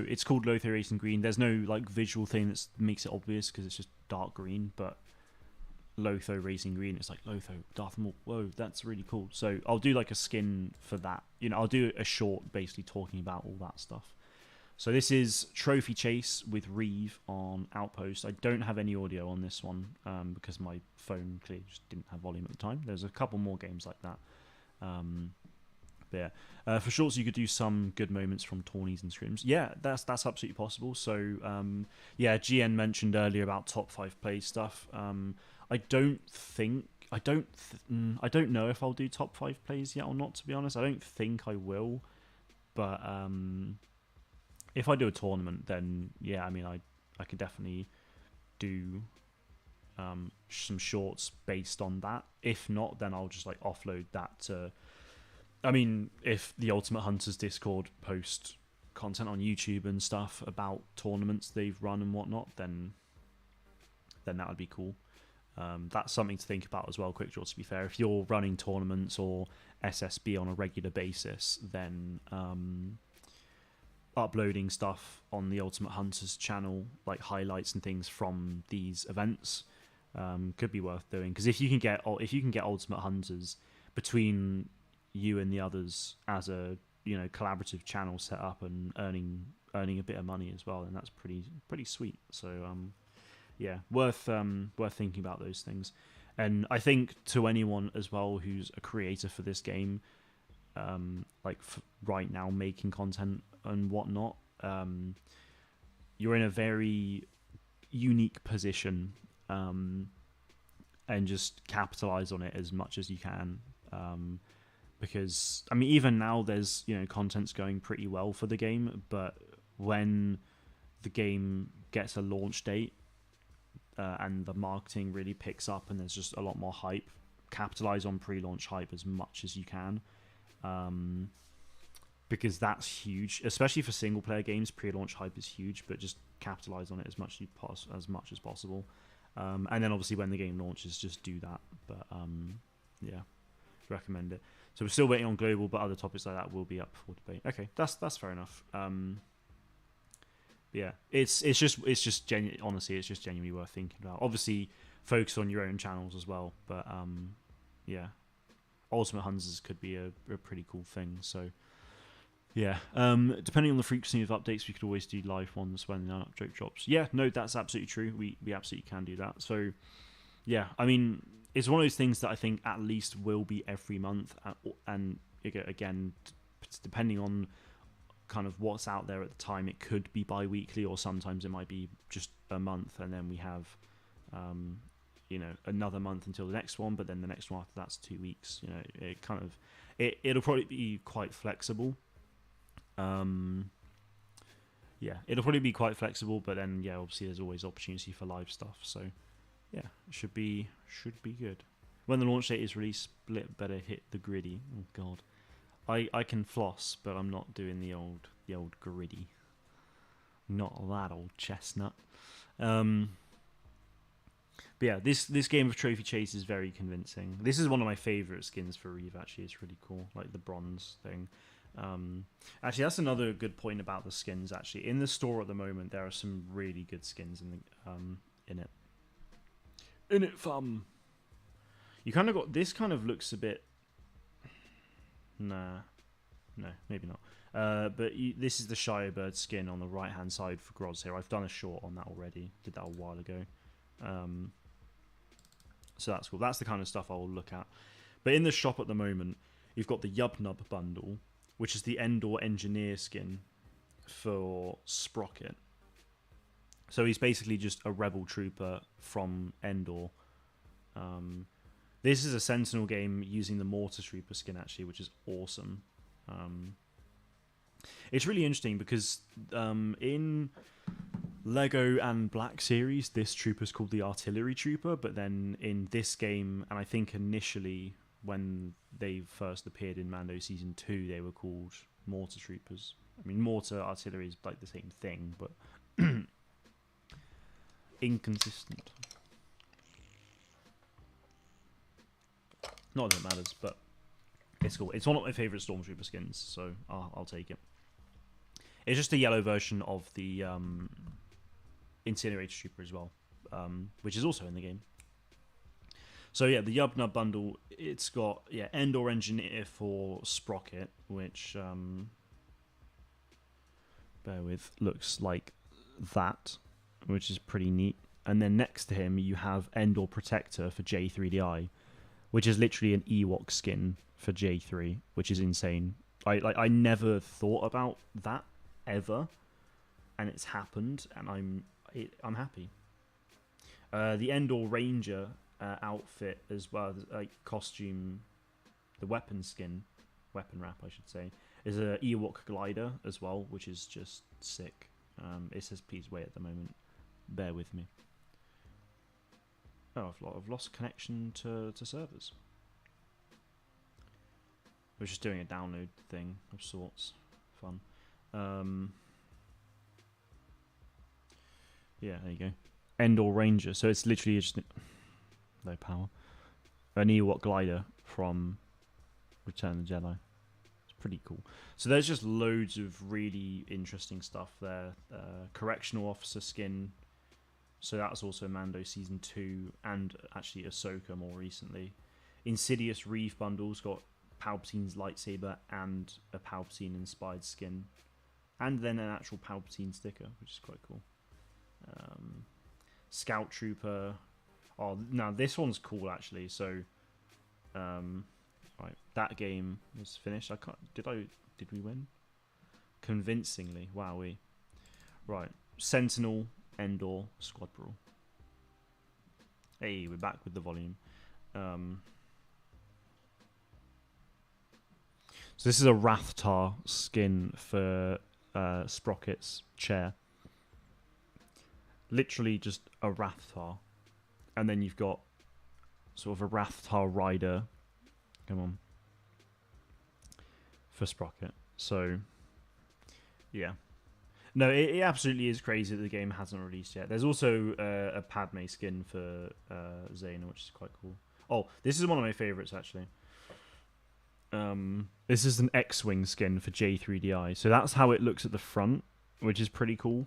it's called Lotho Racing Green. There's no like visual thing that makes it obvious because it's just dark green, but Lotho Racing Green, it's like Lotho, Darth Maul. Whoa, that's really cool. So I'll do like a skin for that. You know, I'll do a short basically talking about all that stuff. So this is Trophy Chase with Reeve on Outpost. I don't have any audio on this one because my phone clearly just didn't have volume at the time. There's a couple more games like that. But yeah, for shorts you could do some good moments from tourneys and scrims. Yeah, that's absolutely possible. So yeah, GN mentioned earlier about top 5 play stuff. I don't know if I'll do top 5 plays yet or not, to be honest. I don't think I will, but if I do a tournament, then yeah, I mean, I could definitely do some shorts based on that. If not, then I'll just like offload that to. I mean, if the Ultimate Hunters Discord post content on YouTube and stuff about tournaments they've run and whatnot, then that would be cool. That's something to think about as well, Quick Draw, to be fair. If you're running tournaments or SSB on a regular basis, then uploading stuff on the Ultimate Hunters channel, like highlights and things from these events, could be worth doing. Because if you can get Ultimate Hunters between you and the others as a collaborative channel set up and earning a bit of money as well, then that's pretty sweet. So yeah, worth thinking about those things. And I think to anyone as well who's a creator for this game, right now making content and whatnot, you're in a very unique position, and just capitalize on it as much as you can. Because I mean, even now there's content's going pretty well for the game, but when the game gets a launch date and the marketing really picks up and there's just a lot more hype, capitalize on pre-launch hype as much as you can, because that's huge, especially for single player games. Pre-launch hype is huge, but just capitalize on it as much as possible, and then obviously when the game launches, just do that. But yeah, recommend it. So we're still waiting on global, but other topics like that will be up for debate. Okay, that's fair enough. Yeah, it's just honestly, it's just genuinely worth thinking about. Obviously, focus on your own channels as well, but yeah, Ultimate Hunters could be a pretty cool thing. So yeah, depending on the frequency of updates, we could always do live ones when the joke drops. Yeah, no, that's absolutely true. We absolutely can do that. So Yeah, I mean, it's one of those things that I think at least will be every month, and again, depending on kind of what's out there at the time, it could be bi-weekly, or sometimes it might be just a month, and then we have, another month until the next one, but then the next one after that's 2 weeks. It kind of, it'll probably be quite flexible. Yeah, it'll probably be quite flexible, but then yeah, obviously there's always opportunity for live stuff. So yeah, it should be good. When the launch date is released, Split better hit the gritty. Oh god, I can floss, but I'm not doing the old gritty. Not that old chestnut. But yeah, this game of Trophy Chase is very convincing. This is one of my favourite skins for Reeve, actually. It's really cool, like the bronze thing. Actually, that's another good point about the skins. Actually, in the store at the moment, there are some really good skins in it. You kind of got this. Kind of looks a bit. Nah, no, maybe not. But this is the Shirebird skin on the right hand side for Groz here. I've done a short on that already. Did that a while ago. So that's cool. That's the kind of stuff I will look at. But in the shop at the moment, you've got the Yubnub bundle, which is the Endor Engineer skin for Sprocket. So he's basically just a rebel trooper from Endor. This is a Sentinel game using the Mortar Trooper skin, actually, which is awesome. It's really interesting because in Lego and Black Series, this trooper's called the Artillery Trooper, but then in this game, and I think initially when they first appeared in Mando Season 2, they were called Mortar Troopers. I mean, Mortar Artillery is like the same thing, but inconsistent. Not that it matters, but it's cool. It's one of my favourite Stormtrooper skins, so I'll take it. It's just a yellow version of the Incinerator Trooper as well, which is also in the game. So yeah, the Yubnub bundle, it's got Endor Engineer for Sprocket, which bear with, looks like that, which is pretty neat. And then next to him you have Endor Protector for J3DI, which is literally an Ewok skin for J3, which is insane. I never thought about that ever, and it's happened, and I'm happy. The Endor Ranger outfit as well, like costume, the weapon wrap I should say, is a Ewok glider as well, which is just sick. It says please wait at the moment, bear with me. Oh, I've lost connection to servers. I was just doing a download thing of sorts. Fun. Yeah, there you go. Endor Ranger. So it's literally just low power. An Ewok glider from Return of the Jedi. It's pretty cool. So there's just loads of really interesting stuff there. Correctional officer skin. So that's also Mando Season 2 and actually Ahsoka more recently. Insidious Reeve bundles got Palpatine's lightsaber and a Palpatine-inspired skin. And then an actual Palpatine sticker, which is quite cool. Scout Trooper. Oh, now this one's cool actually. So, right, that game was finished. Did we win? Convincingly. Wowee. Right, Sentinel, Endor, Squad Brawl. Hey, we're back with the volume. So this is a Rathtar skin for Sprocket's chair. Literally just a Rathtar. And then you've got sort of a Rathtar rider. Come on. For Sprocket. So, yeah. No, it absolutely is crazy that the game hasn't released yet. There's also a Padme skin for Zayn, which is quite cool. Oh, this is one of my favourites, actually. This is an X-Wing skin for J3DI. So that's how it looks at the front, which is pretty cool.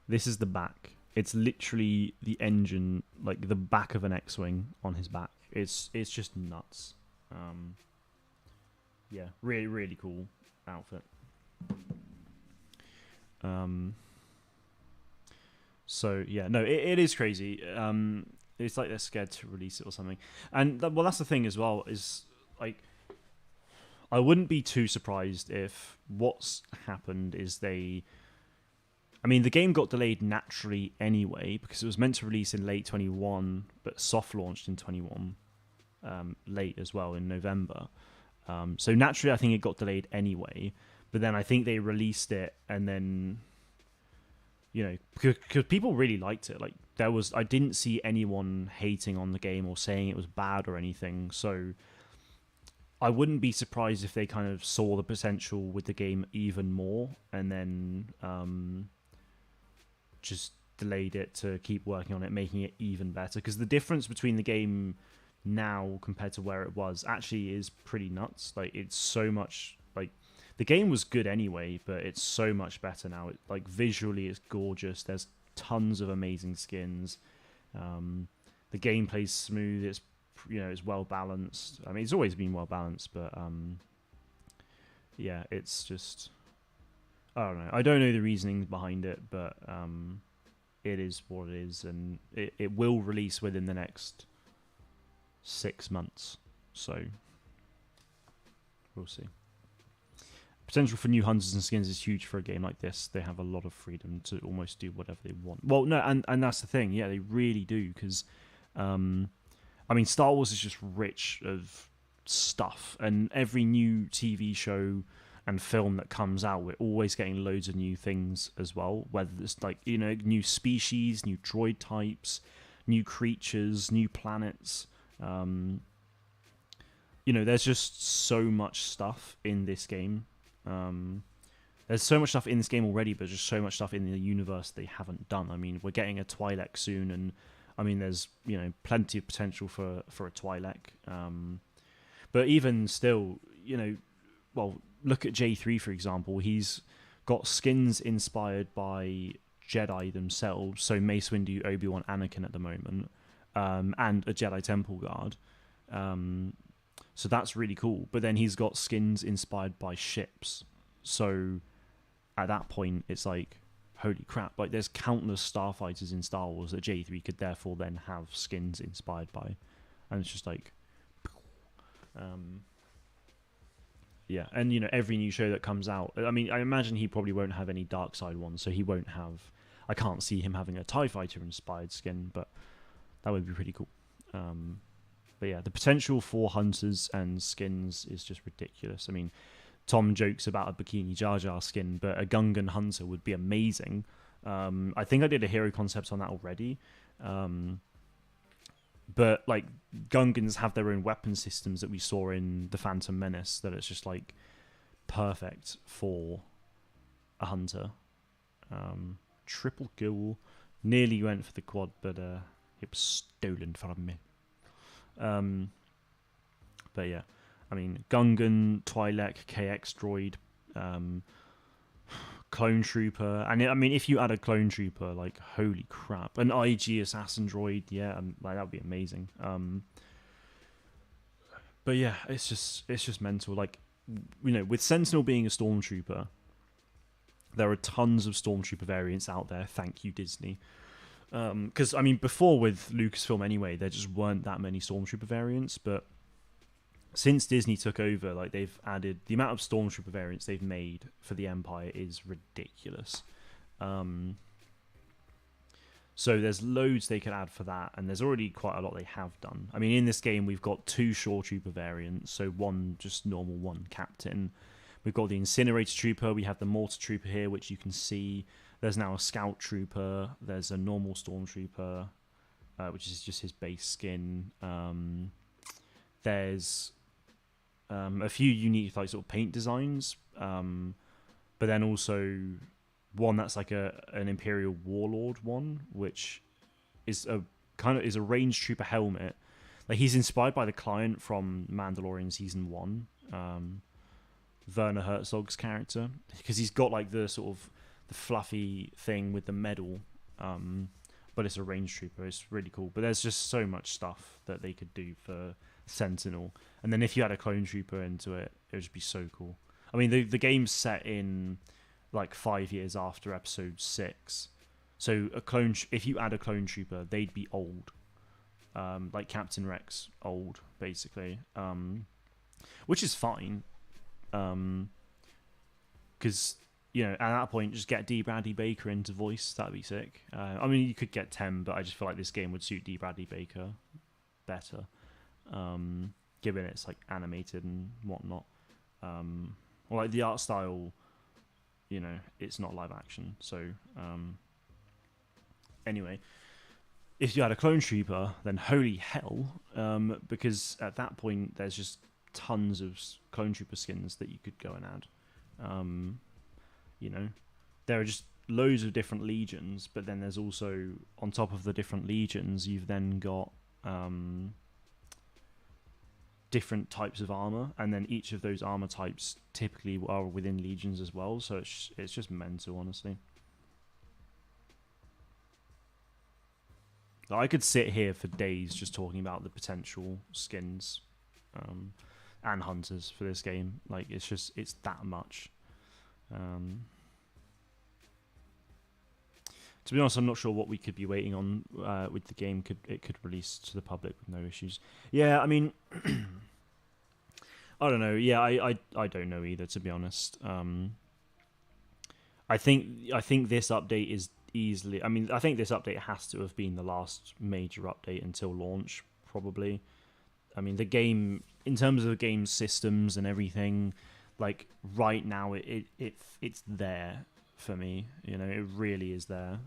This is the back. It's literally the engine, like the back of an X-Wing on his back. It's just nuts. Yeah, really, really cool outfit. So yeah, no, it is crazy. It's like they're scared to release it or something. And well, that's the thing as well. Is like I wouldn't be too surprised if what's happened is they. I mean, the game got delayed naturally anyway because it was meant to release in late 21, but soft launched in 21, late as well in November. So naturally, I think it got delayed anyway. But then I think they released it, and then because people really liked it. Like I didn't see anyone hating on the game or saying it was bad or anything. So I wouldn't be surprised if they kind of saw the potential with the game even more, and then just delayed it to keep working on it, making it even better. Because the difference between the game now compared to where it was actually is pretty nuts. Like it's so much like the game was good anyway, but it's so much better now. It, like visually, it's gorgeous. There's tons of amazing skins. The gameplay's smooth. It's it's well balanced. I mean, it's always been well balanced, but yeah, it's just I don't know. I don't know the reasoning behind it, but it is what it is, and it will release within the next 6 months. So we'll see. Potential for new hunters and skins is huge for a game like this. They have a lot of freedom to almost do whatever they want. Well, no, and that's the thing. Yeah, they really do, because I mean, Star Wars is just rich of stuff, and every new TV show and film that comes out, we're always getting loads of new things as well. Whether it's like new species, new droid types, new creatures, new planets. There's just so much stuff in this game. There's so much stuff in this game already, but just so much stuff in the universe they haven't done. I mean, we're getting a Twi'lek soon, and I mean, there's plenty of potential for a Twi'lek. But even still, well, look at J3 for example. He's got skins inspired by Jedi themselves, so Mace Windu, Obi-Wan, Anakin at the moment, and a Jedi Temple Guard. So that's really cool. But then he's got skins inspired by ships. So at that point, it's like, holy crap. Like, there's countless starfighters in Star Wars that J3 could therefore then have skins inspired by. And it's just like... yeah, and, every new show that comes out... I mean, I imagine he probably won't have any dark side ones, so he won't have... I can't see him having a TIE Fighter inspired skin, but that would be pretty cool. But yeah, the potential for hunters and skins is just ridiculous. I mean, Tom jokes about a Bikini Jar Jar skin, but a Gungan hunter would be amazing. I think I did a hero concept on that already. But like Gungans have their own weapon systems that we saw in The Phantom Menace that it's just like perfect for a hunter. Triple kill. Nearly went for the quad, but it was stolen from me. But yeah, I mean, Gungan, Twi'lek, KX droid, clone trooper, and I mean, if you add a clone trooper, like holy crap, an IG assassin droid, yeah, like that would be amazing. But yeah, it's just mental. Like, with Sentinel being a stormtrooper, there are tons of stormtrooper variants out there. Thank you, Disney. Because I mean, before with Lucasfilm anyway, there just weren't that many stormtrooper variants, but since Disney took over, like they've added the amount of stormtrooper variants they've made for the Empire is ridiculous. So there's loads they could add for that, and there's already quite a lot they have done. I mean, in this game we've got 2 Shore Trooper variants, so one just normal, one Captain. We've got the Incinerator Trooper, we have the Mortar Trooper here, which you can see. There's now a Scout Trooper. There's a normal Stormtrooper, which is just his base skin. There's a few unique like sort of paint designs, but then also one that's like an Imperial Warlord one, which is a range trooper helmet. Like he's inspired by the Client from Mandalorian season 1, Werner Herzog's character, because he's got like the sort of the fluffy thing with the medal, but it's a range trooper. It's really cool. But there's just so much stuff that they could do for Sentinel, and then if you had a clone trooper into it, it would just be so cool. I mean, the game's set in like 5 years after episode 6, So if you add a clone trooper, they'd be old, like Captain Rex old, basically, which is fine, because at that point, just get D. Bradley Baker into voice. That'd be sick. I mean, you could get Tem, but I just feel like this game would suit D. Bradley Baker better, given it's like animated and whatnot. Or like the art style, it's not live action. So anyway, if you had a clone trooper, then holy hell, because at that point there's just tons of clone trooper skins that you could go and add. There are just loads of different legions, but then there's also, on top of the different legions, you've then got different types of armor, and then each of those armor types typically are within legions as well. So it's just mental, honestly. I could sit here for days just talking about the potential skins and hunters for this game. Like, it's that much. To be honest, I'm not sure what we could be waiting on with the game. It could release to the public with no issues. Yeah, I mean, I don't know. Yeah, I don't know either, to be honest. I think this update is easily. I mean, I think this update has to have been the last major update until launch, probably. I mean, the game, in terms of the game systems and everything, like right now, it's there for me. It really is there.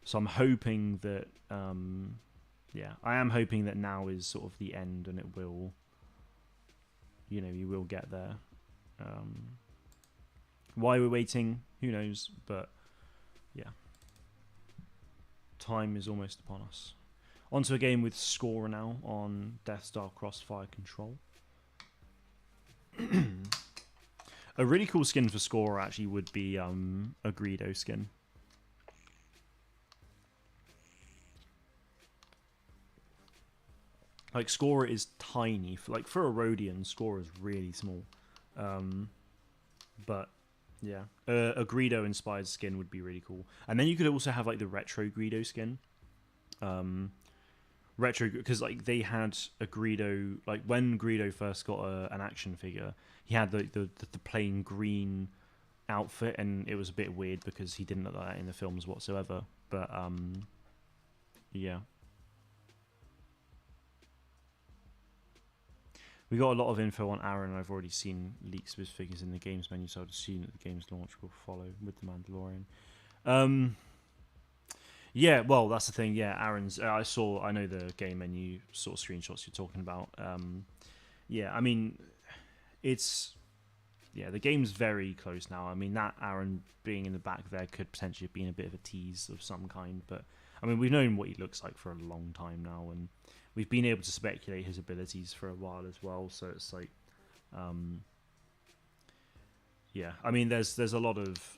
So I'm hoping that, I am hoping that now is sort of the end, and it will, you will get there. Why we're waiting, who knows? But yeah, time is almost upon us. Onto a game with Scorer now on Death Star Crossfire Control. A really cool skin for Scorer actually would be a Greedo skin. Like, Scorer is tiny. For a Rhodian, Scorer is really small. But yeah, a Greedo inspired skin would be really cool. And then you could also have like the retro Greedo skin. Retro, because like they had a Greedo, like when Greedo first got an action figure, he had the plain green outfit, and it was a bit weird because he didn't look like that in the films whatsoever. But yeah, we got a lot of info on Aaron. I've already seen leaks of his figures in the games menu, so I'd assume that the game's launch will follow with the Mandalorian. Yeah, well, that's the thing. Yeah, Aaron's. I know the game menu sort of screenshots you're talking about. Yeah, I mean, the game's very close now. I mean, that Aaron being in the back there could potentially have been a bit of a tease of some kind, but I mean, we've known what he looks like for a long time now, and we've been able to speculate his abilities for a while as well. So it's like, yeah, I mean, there's a lot of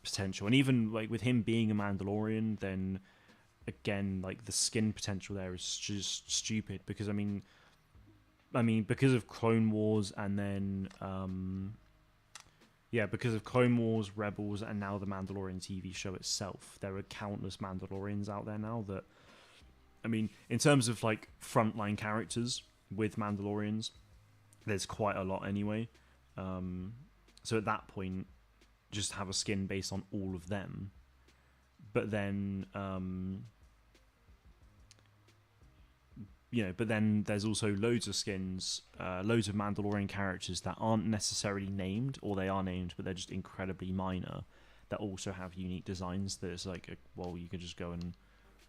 potential, and even like with him being a Mandalorian, then again, like the skin potential there is just stupid because I mean, because of Clone Wars, and then because of Clone Wars, Rebels, and now the Mandalorian TV show itself, there are countless Mandalorians out there now that, I mean, in terms of like frontline characters with Mandalorians, there's quite a lot anyway. So at that point, just have a skin based on all of them. But then, but then there's also loads of skins, loads of Mandalorian characters that aren't necessarily named, or they are named, but they're just incredibly minor, that also have unique designs that it's like, you could just go and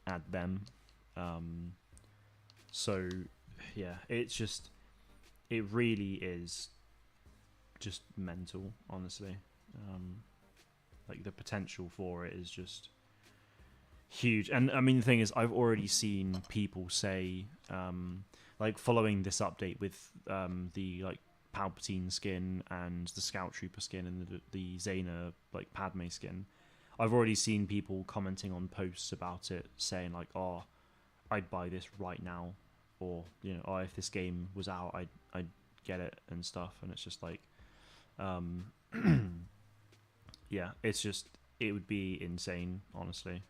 add them. So, yeah, it really is just mental, honestly. Like, the potential for it is just huge. And I mean, the thing is, I've already seen people say, like, following this update with the like Palpatine skin and the Scout Trooper skin and the Zaina like Padme skin, I've already seen people commenting on posts about it, saying like, "Oh, I'd buy this right now," or "Oh, if this game was out, I'd get it," and stuff. And it's just like, yeah, it's just it would be insane, honestly.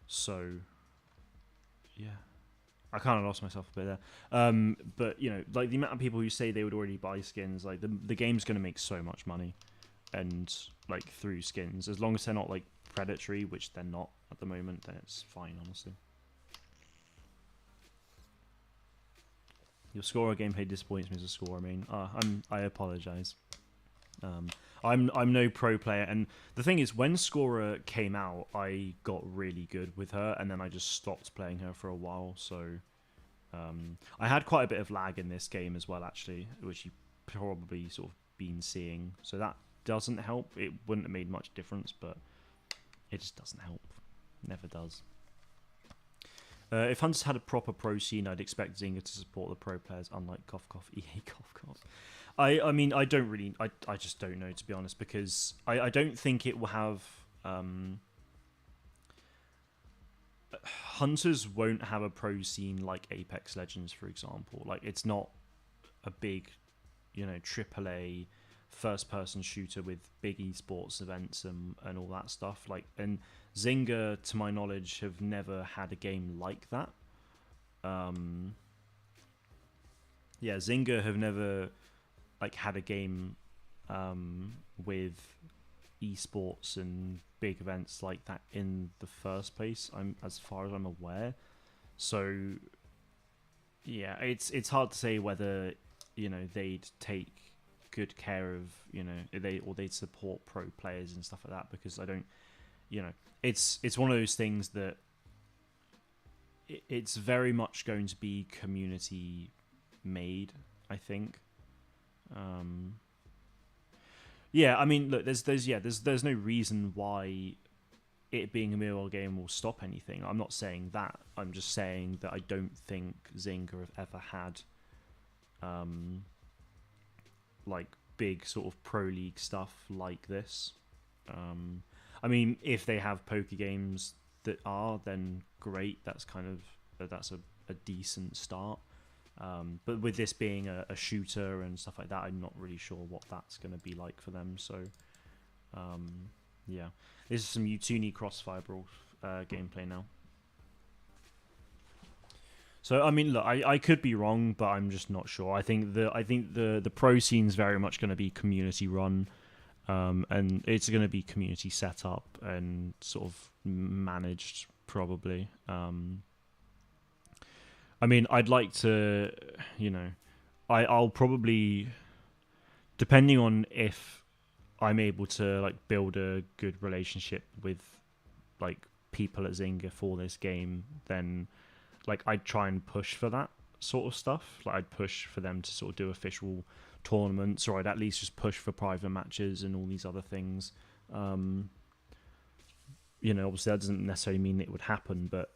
So yeah, I kind of lost myself a bit there. But like the amount of people who say they would already buy skins, like the game's gonna make so much money, and like through skins, as long as they're not like predatory, which they're not at the moment, then it's fine, honestly. Your scorer gameplay disappoints me as a scorer. I mean, I apologize. I'm no pro player, and the thing is, when Scorer came out, I got really good with her, and then I just stopped playing her for a while. So I had quite a bit of lag in this game as well, actually, which you probably sort of been seeing. So that doesn't help. It wouldn't have made much difference, but it just doesn't help. Never does. If Hunters had a proper pro scene, I'd expect Zynga to support the pro players, unlike Cough Cough, EA Cough Cough. I mean, I don't really, I just don't know, to be honest, because I don't think it will have, Hunters won't have a pro scene like Apex Legends, for example. Like, it's not a big, AAA first-person shooter with big esports events and all that stuff. Like, and Zynga, to my knowledge, have never had a game like that. Yeah, Zynga have never like had a game with esports and big events like that in the first place. As far as I'm aware. So yeah, it's hard to say whether they'd take good care of they'd support pro players and stuff like that, because I don't it's one of those things that it's very much going to be community made, I think. Yeah, I mean, look, there's no reason why it being a mobile game will stop anything. I'm not saying that. I'm just saying that I don't think Zynga have ever had like big sort of pro league stuff like this. I mean, if they have poker games that are, then great. That's kind of that's a decent start. But with this being a shooter and stuff like that, I'm not really sure what that's going to be like for them. So, yeah, this is some Utuni Crossfire Brawl gameplay now. So I mean, look, I could be wrong, but I'm just not sure. I think the pro scene's very much going to be community run, and it's going to be community set up and sort of managed probably. I mean, I'd like to, I'll probably, depending on if I'm able to like build a good relationship with like people at Zynga for this game, then like I'd try and push for that sort of stuff. Like I'd push for them to sort of do official tournaments, or I'd at least just push for private matches and all these other things. Obviously that doesn't necessarily mean it would happen, but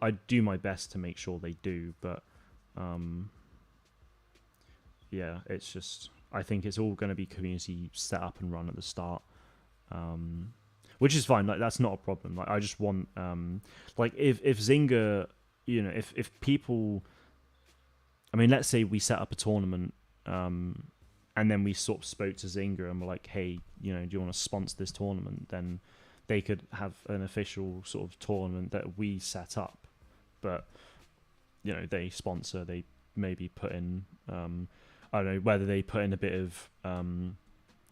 I'd do my best to make sure they do. But yeah, it's just, I think it's all going to be community set up and run at the start, which is fine. Like that's not a problem. Like I just want like if Zynga, if people, I mean, let's say we set up a tournament, and then we sort of spoke to Zynga and we're like, hey, do you want to sponsor this tournament? Then they could have an official sort of tournament that we set up, but they sponsor. They maybe put in, I don't know whether they put in a bit of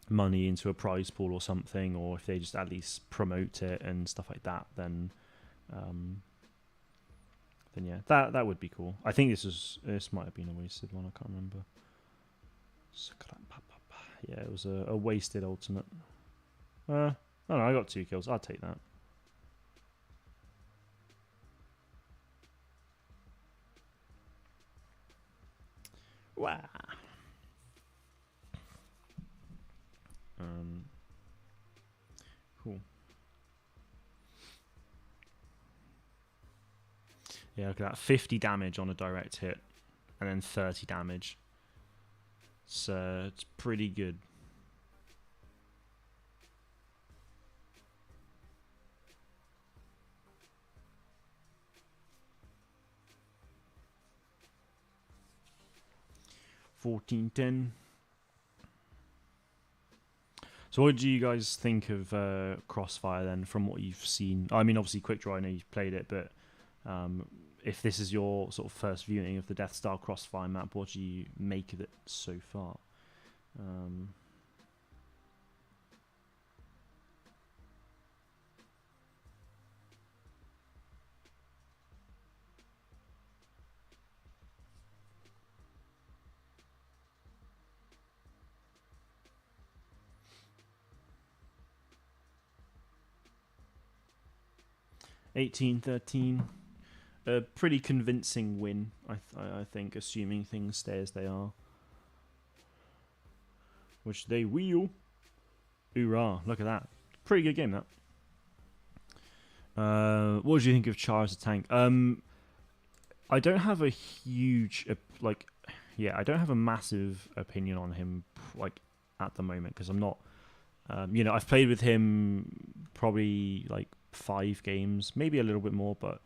money into a prize pool or something, or if they just at least promote it and stuff like that. Then yeah, that would be cool. I think this might have been a wasted one. I can't remember. Yeah, it was a wasted ultimate. Oh no, I got 2 kills. I'll take that. Wow. Cool. Yeah, look at that. 50 damage on a direct hit, and then 30 damage. So it's pretty good. $14.10. So what do you guys think of Crossfire then, from what you've seen? I mean, obviously Quickdraw, I know you've played it, but if this is your sort of first viewing of the Death Star Crossfire map, what do you make of it so far? 18-13. A pretty convincing win, I think, assuming things stay as they are. Which they will. Hoorah, look at that. Pretty good game, that. What do you think of Char as a tank? I don't have a huge, I don't have a massive opinion on him, like, at the moment, because I'm not, I've played with him probably, like, 5 games, maybe a little bit more, but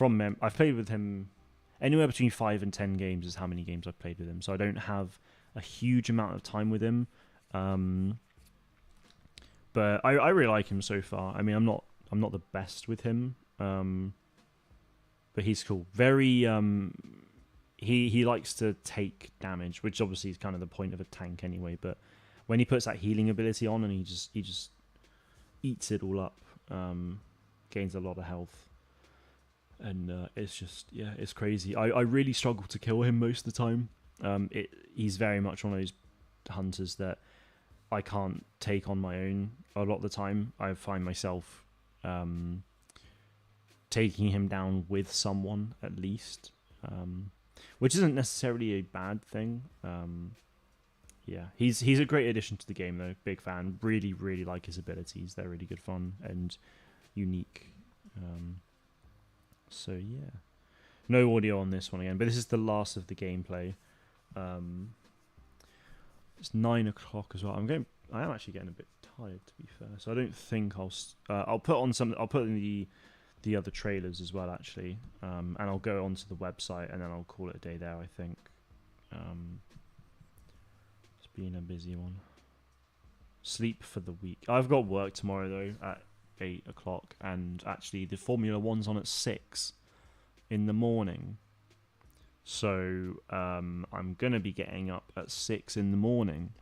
I've played with him anywhere between 5 and 10 games is how many games I've played with him, so I don't have a huge amount of time with him, but I really like him so far. I mean, I'm not the best with him, but he's cool. Very he likes to take damage, which obviously is kind of the point of a tank anyway, but when he puts that healing ability on and he just eats it all up, gains a lot of health, and it's crazy. I really struggle to kill him most of the time. He's very much one of those hunters that I can't take on my own a lot of the time. I find myself taking him down with someone at least, which isn't necessarily a bad thing. He's a great addition to the game though. Big fan. Really, really like his abilities. They're really good fun and unique. So yeah, no audio on this one again, but this is the last of the gameplay. It's 9 o'clock as well. I am actually getting a bit tired, to be fair. So I don't think I'll put in the other trailers as well, actually, and I'll go onto the website and then I'll call it a day there. I think it's been a busy one. Sleep for the week. I've got work tomorrow though at 8 o'clock, and actually the Formula One's on at 6 in the morning. So I'm going to be getting up at 6 in the morning.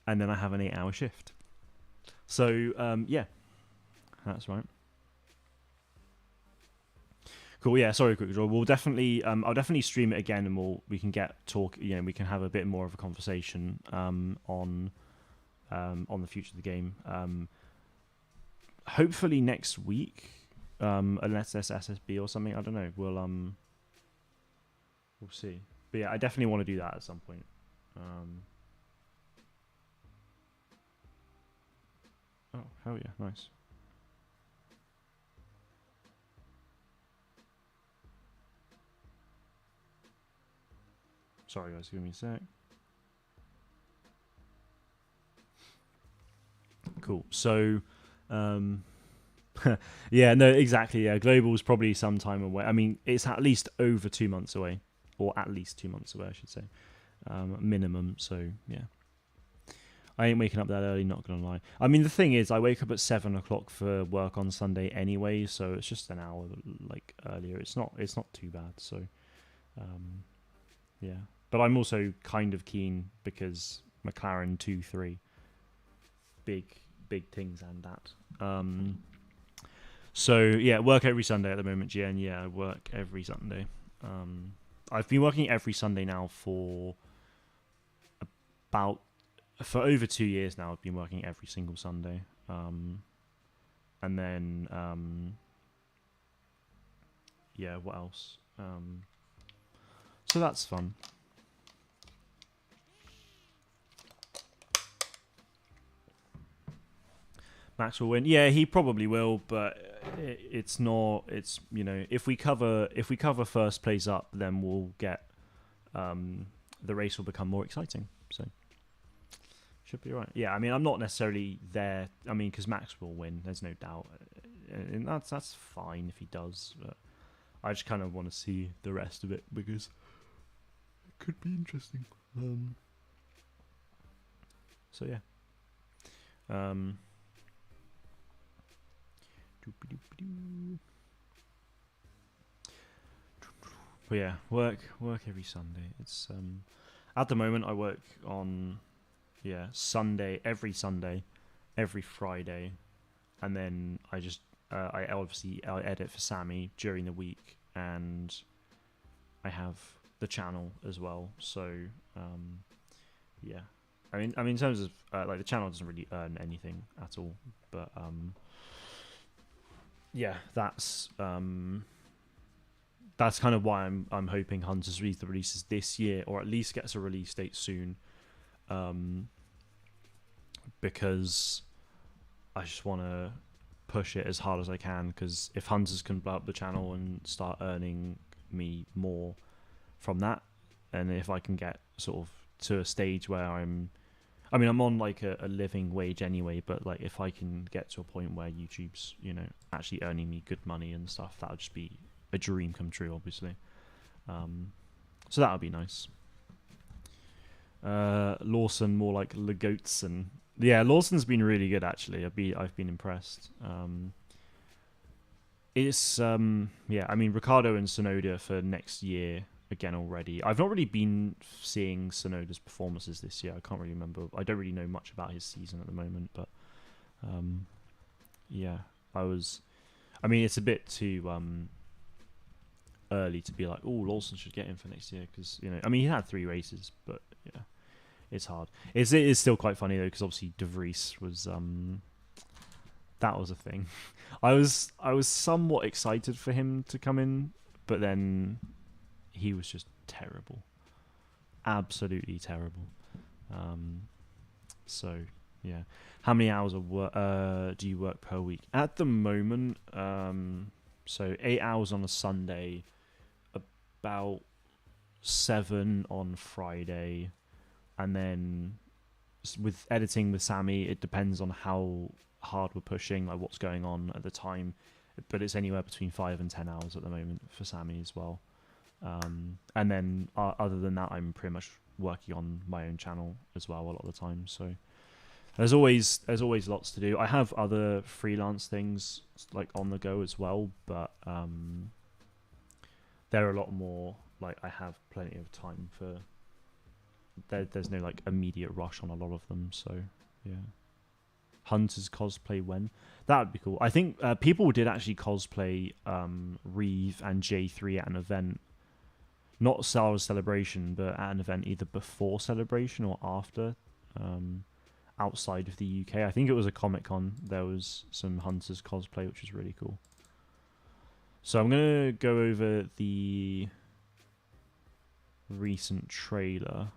And then I have an 8-hour shift. So, yeah. That's right. Cool, yeah, sorry, quick draw. We'll definitely, I'll definitely stream it again, and we can we can have a bit more of a conversation on the future of the game. Hopefully next week, unless there's SSB or something, I don't know. We'll see. But yeah, I definitely want to do that at some point. Oh, hell yeah, nice. Sorry guys, give me a sec. Cool. So, yeah, no, exactly. Yeah, Global's probably some time away. I mean, it's at least over 2 months away. Or at least 2 months away, I should say. Minimum, so yeah. I ain't waking up that early, not gonna lie. I mean, the thing is, I wake up at 7 o'clock for work on Sunday anyway, so it's just an hour like earlier. It's not too bad, so yeah. But I'm also kind of keen because McLaren 2-3, big things and that. So yeah, work every Sunday at the moment, GN. Yeah, I work every Sunday. I've been working every Sunday now for over 2 years now. I've been working every single Sunday. And then, yeah, what else? So that's fun. Max will win. Yeah, he probably will, but it's not. It's if we cover first place up, then we'll get the race will become more exciting. So should be right. Yeah, I mean, I'm not necessarily there. I mean, because Max will win. There's no doubt, and that's fine if he does. But I just kind of want to see the rest of it because it could be interesting. So yeah. Um, but yeah, work every Sunday. It's at the moment I work on Sunday, every Friday, and then I edit for Sammy during the week, and I have the channel as well. So yeah, I mean in terms of like the channel doesn't really earn anything at all, but yeah, that's kind of why I'm hoping Hunters releases this year, or at least gets a release date soon, because I just want to push it as hard as I can, because if Hunters can blow up the channel and start earning me more from that, and if I can get sort of to a stage where I'm on like a living wage anyway, but like if I can get to a point where YouTube's, actually earning me good money and stuff, that would just be a dream come true, obviously. So that would be nice. Lawson, more like Legoatson. Yeah, Lawson's been really good actually. I've been impressed. It's Ricardo and Sonoda for next year again already. I've not really been seeing Sonoda's performances this year. I can't really remember. I don't really know much about his season at the moment, but it's a bit too early to be like, oh, Lawson should get in for next year, because he had 3 races, but yeah, it's hard. It is still quite funny though, because obviously De Vries was that was a thing. I was somewhat excited for him to come in, but then he was just terrible, absolutely terrible. So yeah, how many hours of work do you work per week at the moment? So 8 hours on a Sunday, about 7 on Friday, and then with editing with Sammy, it depends on how hard we're pushing, like what's going on at the time, but it's anywhere between 5 and 10 hours at the moment for Sammy as well. And then other than that, I'm pretty much working on my own channel as well a lot of the time. So there's always lots to do. I have other freelance things like on the go as well, but they're a lot more like I have plenty of time for. There's no like immediate rush on a lot of them. So yeah. Hunters cosplay when? That would be cool. I think people did actually cosplay Reeve and J3 at an event. Not Star Wars Celebration, but at an event either before Celebration or after, outside of the UK. I think it was a Comic-Con. There was some Hunters cosplay, which was really cool. So I'm going to go over the recent trailer.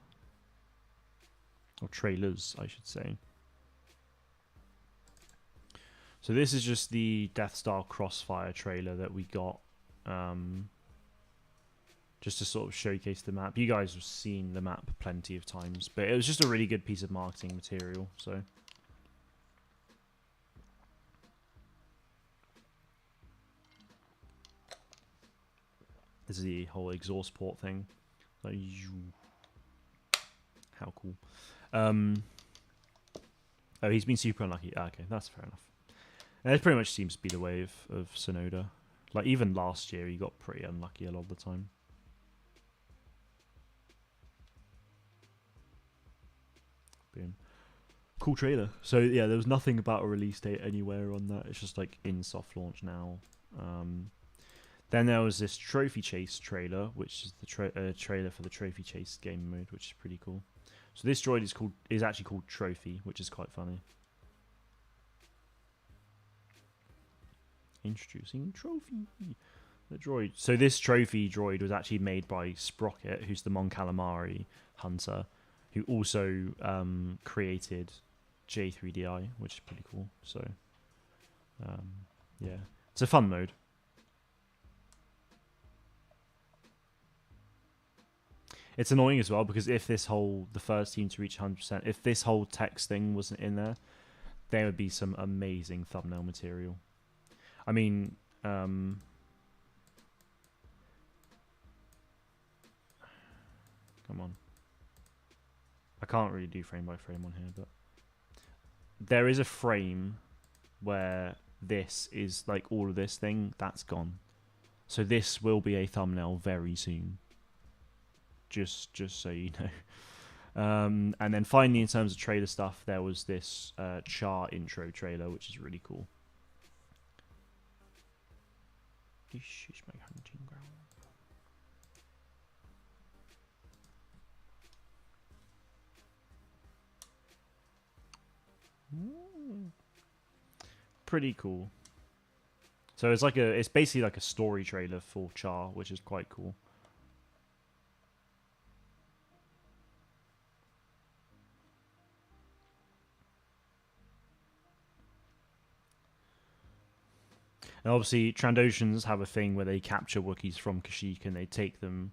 Or trailers, I should say. So this is just the Death Star Crossfire trailer that we got, just to sort of showcase the map. You guys have seen the map plenty of times, but it was just a really good piece of marketing material. So this is the whole exhaust port thing. Like, how cool. Oh, he's been super unlucky. Okay, that's fair enough. And it pretty much seems to be the way of Sonoda. Like, even last year, he got pretty unlucky a lot of the time. Boom. Cool trailer. So, yeah, there was nothing about a release date anywhere on that. It's just, like, in soft launch now. Then there was this Trophy Chase trailer, which is the trailer for the Trophy Chase game mode, which is pretty cool. So this droid is actually called Trophy, which is quite funny. Introducing Trophy, the droid. So this Trophy droid was actually made by Sprocket, who's the Mon Calamari hunter, who also created J3DI, which is pretty cool. So yeah, it's a fun mode. It's annoying as well, because if the first team to reach 100%, if this whole text thing wasn't in there would be some amazing thumbnail material. I mean, come on. I can't really do frame by frame on here, but there is a frame where this is like all of this thing that's gone. So this will be a thumbnail very soon. Just so you know. And then finally, in terms of trailer stuff, there was this Char intro trailer, which is really cool. This is my hunting ground. Pretty cool. So it's basically like a story trailer for Char, which is quite cool. And obviously, Trandoshans have a thing where they capture Wookiees from Kashyyyk and they take them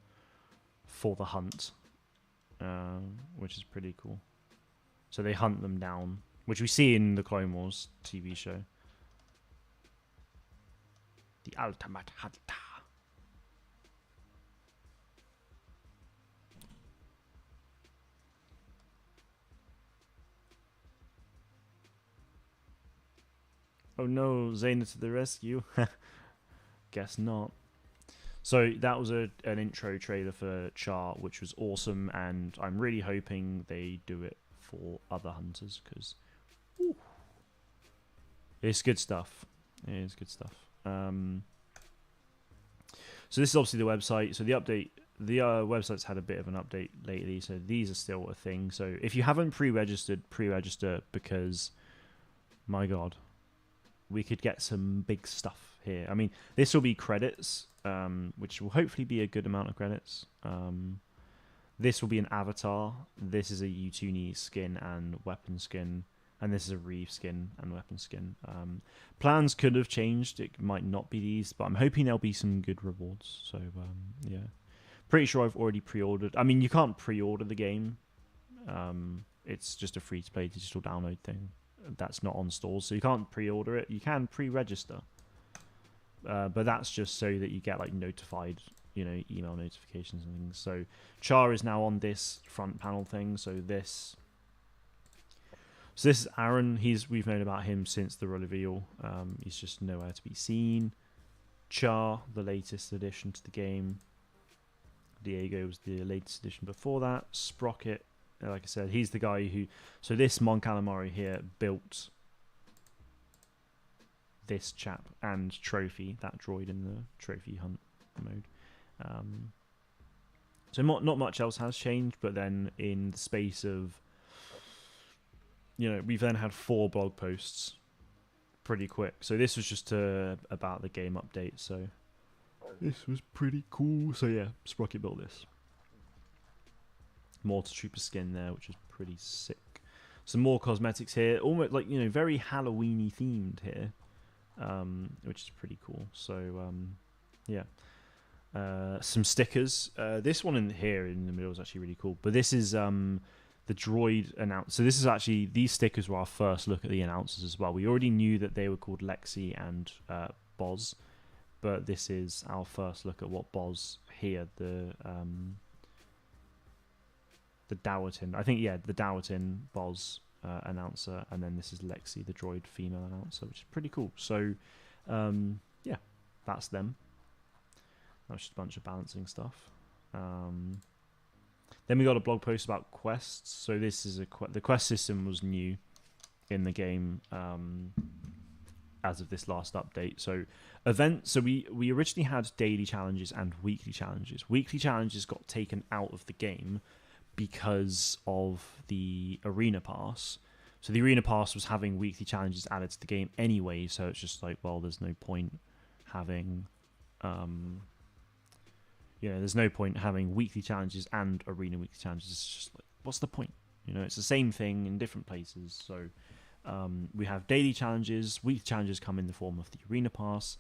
for the hunt, which is pretty cool. So they hunt them down, which we see in the Clone Wars TV show. The ultimate hunter. Oh no, Zaynna to the rescue. Guess not. So that was an intro trailer for Char, which was awesome, and I'm really hoping they do it for other hunters, because it's good stuff. It is good stuff. So this is obviously the website. So the update, the website's had a bit of an update lately, so these are still a thing. So if you haven't pre-registered, pre-register, because, my God, we could get some big stuff here. I mean, this will be credits, which will hopefully be a good amount of credits. This will be an avatar. This is a Utuni skin and weapon skin. And this is a Reeve skin and weapon skin. Plans could have changed. It might not be these, but I'm hoping there'll be some good rewards. So, yeah. Pretty sure I've already pre-ordered. I mean, you can't pre-order the game. It's just a free-to-play digital download thing. That's not on stores, so you can't pre-order it. You can pre-register. But that's just so that you get, like, notified, email notifications and things. So, Char is now on this front panel thing. So this is Aaron. We've known about him since the reveal. He's just nowhere to be seen. Char, the latest addition to the game. Diego was the latest addition before that. Sprocket, like I said, he's the guy who... So this Mon Calamari here built this chap and Trophy, that droid in the Trophy hunt mode. So not much else has changed, but then in the space of... we've then had 4 blog posts pretty quick. So this was just about the game update, so this was pretty cool. So yeah, Sprocket built this. Mortar Trooper skin there, which is pretty sick. Some more cosmetics here, almost like, very Halloween-y themed here, which is pretty cool. So, yeah. Some stickers. This one in here in the middle is actually really cool, but this is... the droid announce. So this is actually, these stickers were our first look at the announcers as well. We already knew that they were called Lexi and Boz, but this is our first look at what Boz here, the Dowerton. I think, yeah, the Dowerton Boz announcer, and then this is Lexi, the droid female announcer, which is pretty cool. So, yeah, that's them. That's just a bunch of balancing stuff. Then we got a blog post about quests. So this is the quest system was new in the game as of this last update. So events. So we originally had daily challenges and weekly challenges. Weekly challenges got taken out of the game because of the arena pass. So the arena pass was having weekly challenges added to the game anyway. So it's just like, well, there's no point having. There's no point having weekly challenges and arena weekly challenges. It's just like, what's the point? It's the same thing in different places. So we have daily challenges. Weekly challenges come in the form of the arena pass.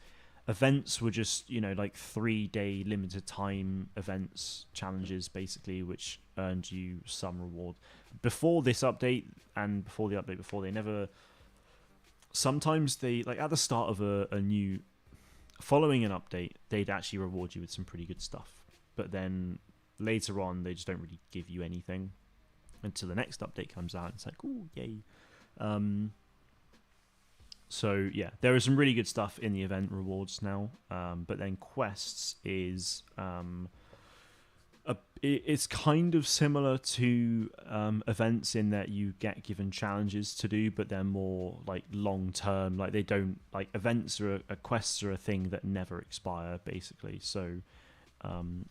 Events were just, like 3-day limited time events, challenges, basically, which earned you some reward. Before this update and before the update before, they never... Sometimes they, like at the start of a new... Following an update, they'd actually reward you with some pretty good stuff. But then later on, they just don't really give you anything until the next update comes out. It's like, ooh, yay. So yeah, there is some really good stuff in the event rewards now, but then quests is it's kind of similar to events in that you get given challenges to do, but they're more like long term. Like they don't like events or quests are a thing that never expire basically. So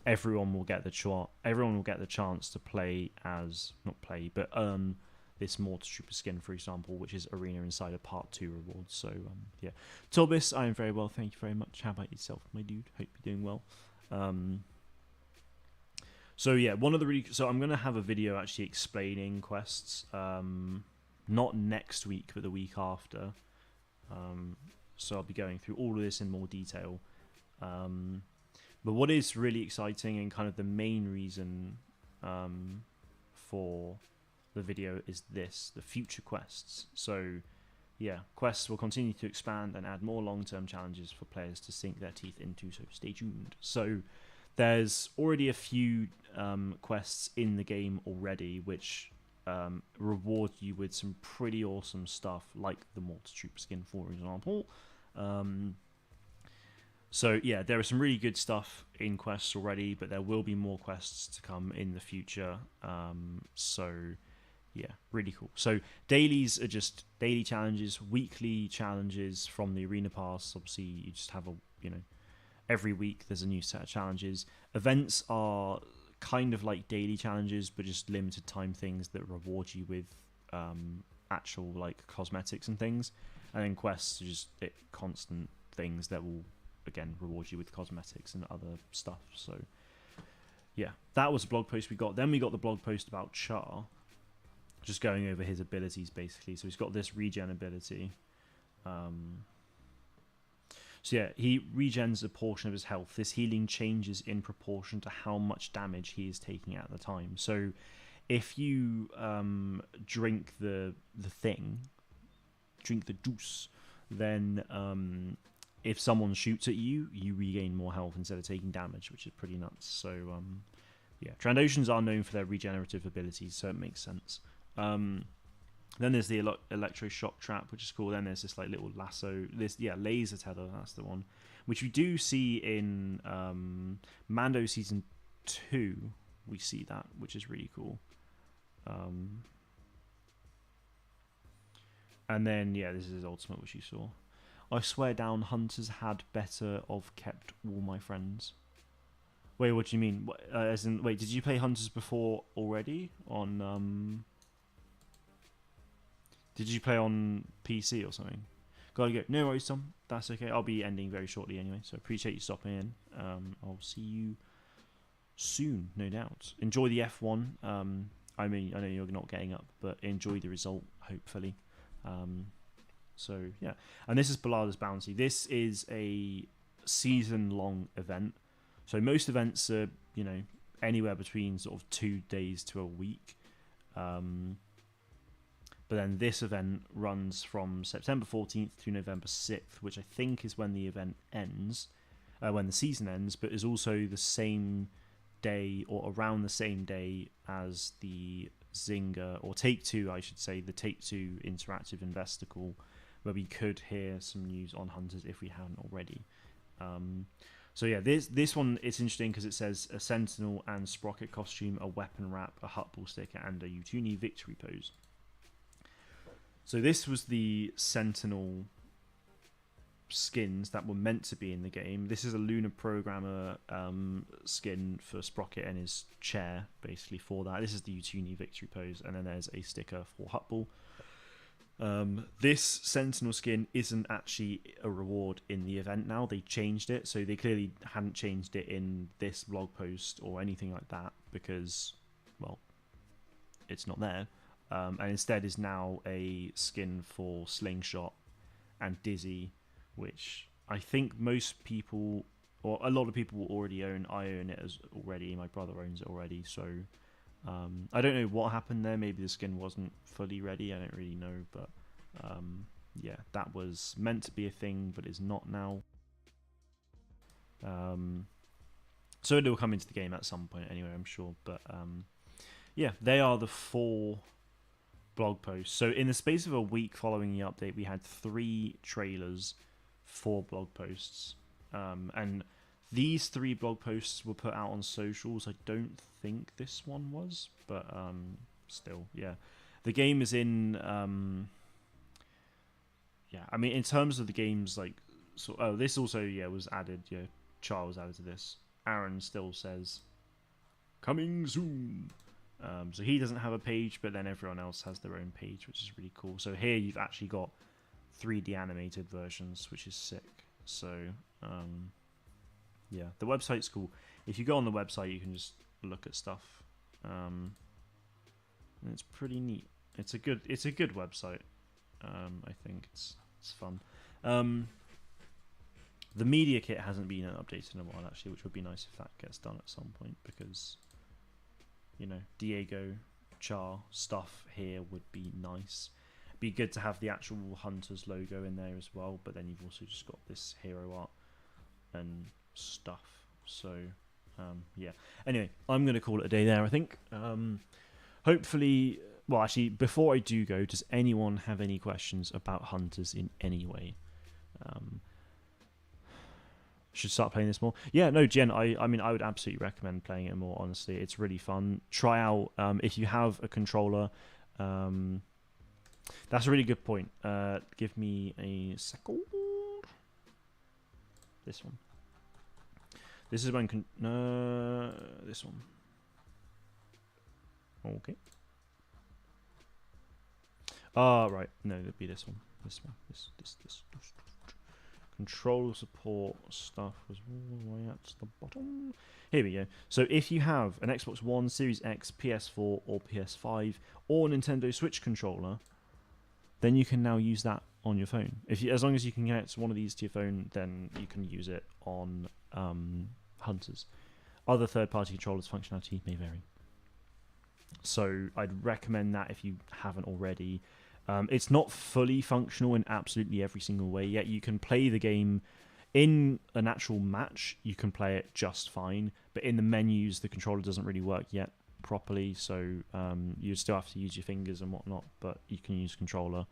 everyone will get the chance to play as not play but earn this Mortar Trooper skin, for example, which is Arena Insider Part 2 rewards. So yeah, Torbis, I am very well, thank you very much. How about yourself, my dude? Hope you're doing well. So yeah, so I'm gonna have a video actually explaining quests, not next week but the week after. So I'll be going through all of this in more detail. But what is really exciting and kind of the main reason for the video is the future quests. So yeah, quests will continue to expand and add more long-term challenges for players to sink their teeth into, so stay tuned. So there's already a few quests in the game already which reward you with some pretty awesome stuff, like the Mortar Trooper skin, for example. So yeah, there is some really good stuff in quests already, but there will be more quests to come in the future. So yeah, really cool. So dailies are just daily challenges, weekly challenges from the Arena Pass. Obviously, you just have every week there's a new set of challenges. Events are kind of like daily challenges, but just limited time things that reward you with actual like cosmetics and things. And then quests are just constant things that will again reward you with cosmetics and other stuff. So yeah, that was a blog post we got. Then we got the blog post about Char, just going over his abilities basically. So he's got this regen ability. So yeah, he regens a portion of his health. This healing changes in proportion to how much damage he is taking at the time. So if you drink the juice, then if someone shoots at you, you regain more health instead of taking damage, which is pretty nuts. So yeah, Trandoshans are known for their regenerative abilities, so it makes sense. Then there's the electroshock trap, which is cool. Then there's this like little lasso, laser tether, that's the one, which we do see in Mando season 2. We see that, which is really cool. And then yeah, this is his ultimate, which you saw. I swear down, hunters had better of kept all my friends. Wait, what do you mean? Wait, did you play hunters before already on Did you play on PC or something? Gotta go. No worries, Tom. That's okay. I'll be ending very shortly anyway, so appreciate you stopping in. I'll see you soon, no doubt. Enjoy the F1. I mean, I know you're not getting up, but enjoy the result, hopefully. So, yeah. And this is Ballada's Bounty. This is a season-long event. So most events are, anywhere between sort of 2 days to a week. But then this event runs from September 14th to November 6th, which I think is when the event ends, when the season ends, but is also the same day or around the same day as the Zynga, or Take-Two, I should say, the Take-Two Interactive Investicle, where we could hear some news on Hunters if we haven't already. So yeah, this one, it's interesting because it says a Sentinel and Sprocket costume, a weapon wrap, a Hutball sticker, and a Utuni victory pose. So this was the Sentinel skins that were meant to be in the game. This is a Lunar Programmer skin for Sprocket and his chair, basically, for that. This is the Utuni victory pose, and then there's a sticker for Hutball. This Sentinel skin isn't actually a reward in the event now. They changed it, so they clearly hadn't changed it in this blog post or anything like that because, well, it's not there. And instead is now a skin for Slingshot and Dizzy, which I think most people, or a lot of people will already own. I own it already. My brother owns it already. So I don't know what happened there. Maybe the skin wasn't fully ready. I don't really know. But yeah, that was meant to be a thing, but is not now. So it will come into the game at some point anyway, I'm sure. But yeah, they are the 4 blog posts. So in the space of a week following the update, we had 3 trailers, 4 blog posts, and these 3 blog posts were put out on socials. I don't think this one was, but still, yeah. The game is in, yeah. I mean, in terms of the games, like, so. Oh, this also, yeah, was added. Yeah, Char was added to this. Aaron still says, "Coming soon." So he doesn't have a page, but then everyone else has their own page, which is really cool. So here you've actually got 3D animated versions, which is sick. So, yeah, the website's cool. If you go on the website, you can just look at stuff. And it's pretty neat. It's a good website. I think it's fun. The media kit hasn't been updated in a while, actually, which would be nice if that gets done at some point, because, you know, Diego, Char stuff here would be nice. Be good to have the actual Hunters logo in there as well, but then you've also just got this hero art and stuff. So, yeah. Anyway, I'm going to call it a day there, I think. Hopefully, well, actually, before I do go, does anyone have any questions about Hunters in any way? Should start playing this more. Yeah, no, Jen, I mean, I would absolutely recommend playing it more, honestly. It's really fun. Try out, if you have a controller, that's a really good point. Give me a second. This one. This is when, this one. Okay. Right. No, it'd be this one. This one. This. Controller support stuff was all the way at the bottom. Here we go. So if you have an Xbox One, Series X, PS4 or PS5 or Nintendo Switch controller, then you can now use that on your phone. As long as you can get one of these to your phone, then you can use it on Hunters. Other third-party controllers' functionality may vary. So I'd recommend that if you haven't already. It's not fully functional in absolutely every single way yet. You can play the game in an actual match. You can play it just fine, but in the menus, the controller doesn't really work yet properly. So you still have to use your fingers and whatnot, but you can use controller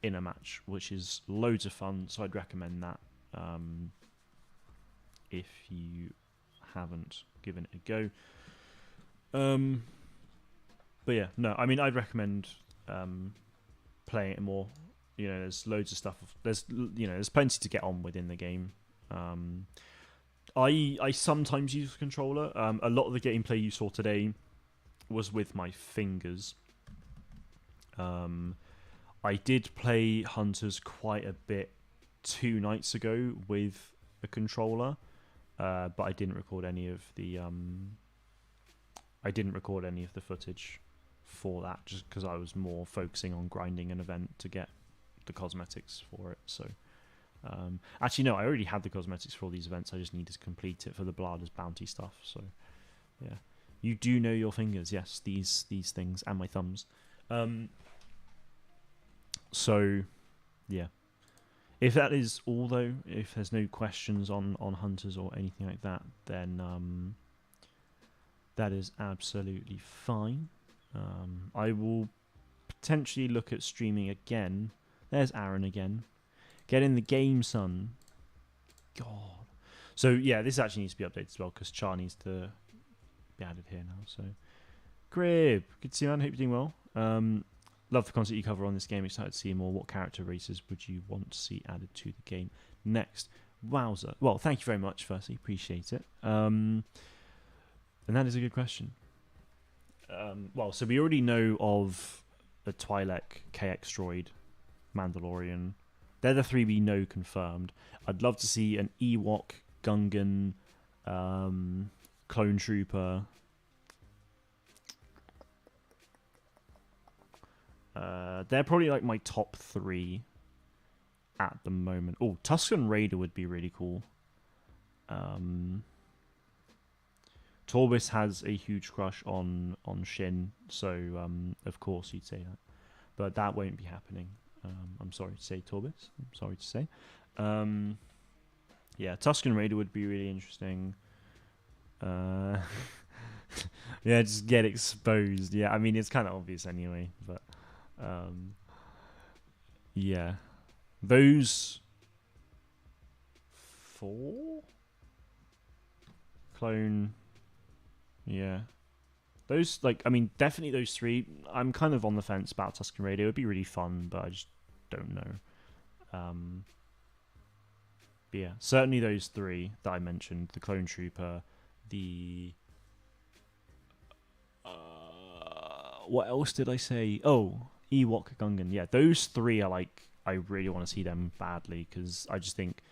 in a match, which is loads of fun. So I'd recommend that if you haven't given it a go. But yeah, no, I mean, I'd recommend playing it more. You know, there's loads of stuff. There's plenty to get on within the game. I sometimes use a controller. A lot of the gameplay you saw today was with my fingers. I did play Hunters quite a bit 2 nights ago with a controller, but I didn't record any of the footage for that, just because I was more focusing on grinding an event to get the cosmetics for it. So actually no, I already had the cosmetics for all these events. I just needed to complete it for the Blada's bounty stuff. So yeah, you do know your fingers. Yes, these things, and my thumbs. So yeah, if that is all though, if there's no questions on Hunters or anything like that, then that is absolutely fine. I will potentially look at streaming again. There's Aaron again. Get in the game, son. God. So yeah, this actually needs to be updated as well, because Char needs to be added here now. So Grib, good to see you, man. Hope you're doing well. Love the content you cover on this game. Excited to see more. What character races would you want to see added to the game next? Wowzer. Well, thank you very much, firstly. Appreciate it. And that is a good question. Well, so we already know of the Twi'lek, KX Droid, Mandalorian. They're the 3 we know confirmed. I'd love to see an Ewok, Gungan, Clone Trooper. They're probably like my top 3 at the moment. Oh, Tusken Raider would be really cool. Torbis has a huge crush on Shin, so of course you'd say that. But that won't be happening. I'm sorry to say, Torbis. I'm sorry to say. Yeah, Tusken Raider would be really interesting. Yeah, just get exposed. Yeah, I mean it's kind of obvious anyway, but um, yeah, those four clone. Yeah, those like I mean definitely those three. I'm kind of on the fence about Tusken Radio. It would be really fun, but I just don't know. Um, but yeah, certainly those three that I mentioned: the Clone Trooper, the what else did I say? Oh, Ewok Gungan. Yeah, those three are like I really want to see them badly because I just think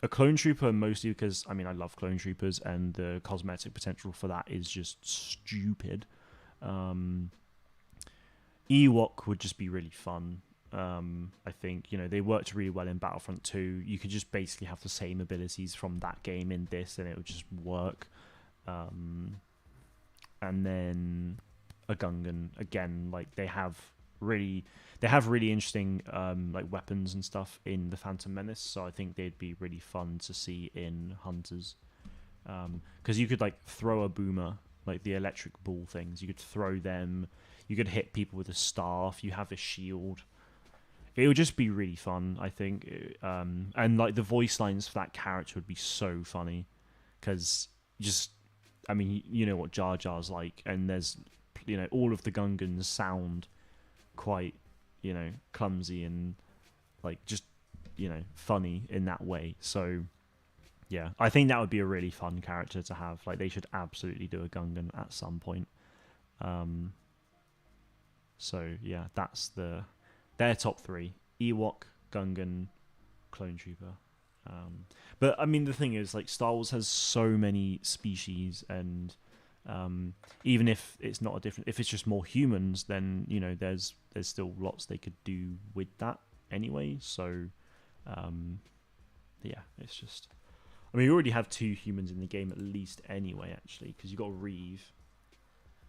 a clone trooper mostly because I mean I love clone troopers and the cosmetic potential for that is just stupid. Um, Ewok would just be really fun. I think they worked really well in Battlefront 2. You could just basically have the same abilities from that game in this, and it would just work. Um, and then a Gungan again, like they have really interesting like weapons and stuff in the Phantom Menace, so I think they'd be really fun to see in Hunters. Because you could like throw a boomer, like the electric ball things. You could throw them. You could hit people with a staff. You have a shield. It would just be really fun, I think. And like the voice lines for that character would be so funny, because just I mean you know what Jar Jar's like, and there's all of the Gungans sound quite clumsy and like just funny in that way. So yeah, I think that would be a really fun character to have. Like they should absolutely do a Gungan at some point. So yeah, that's their top three: Ewok, Gungan, Clone Trooper. But I mean, the thing is, like, Star Wars has so many species, and even if it's not if it's just more humans, then there's still lots they could do with that anyway. So yeah, it's just. I mean, you already have 2 humans in the game at least anyway, actually, because you got Reeve.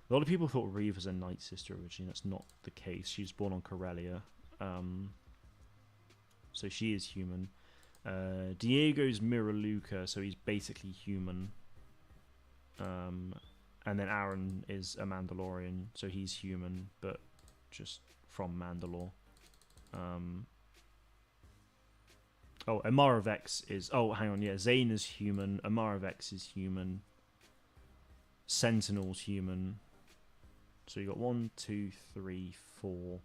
A lot of people thought Reeve was a Night Sister originally. That's not the case. She was born on Corellia. So she is human. Diego's Miraluka, so he's basically human. And then Aaron is a Mandalorian, so he's human, but just from Mandalore. Amara Vex is... Oh, hang on, yeah. Zane is human. Amara Vex is human. Sentinel's human. So you got 1, 2, 3, 4,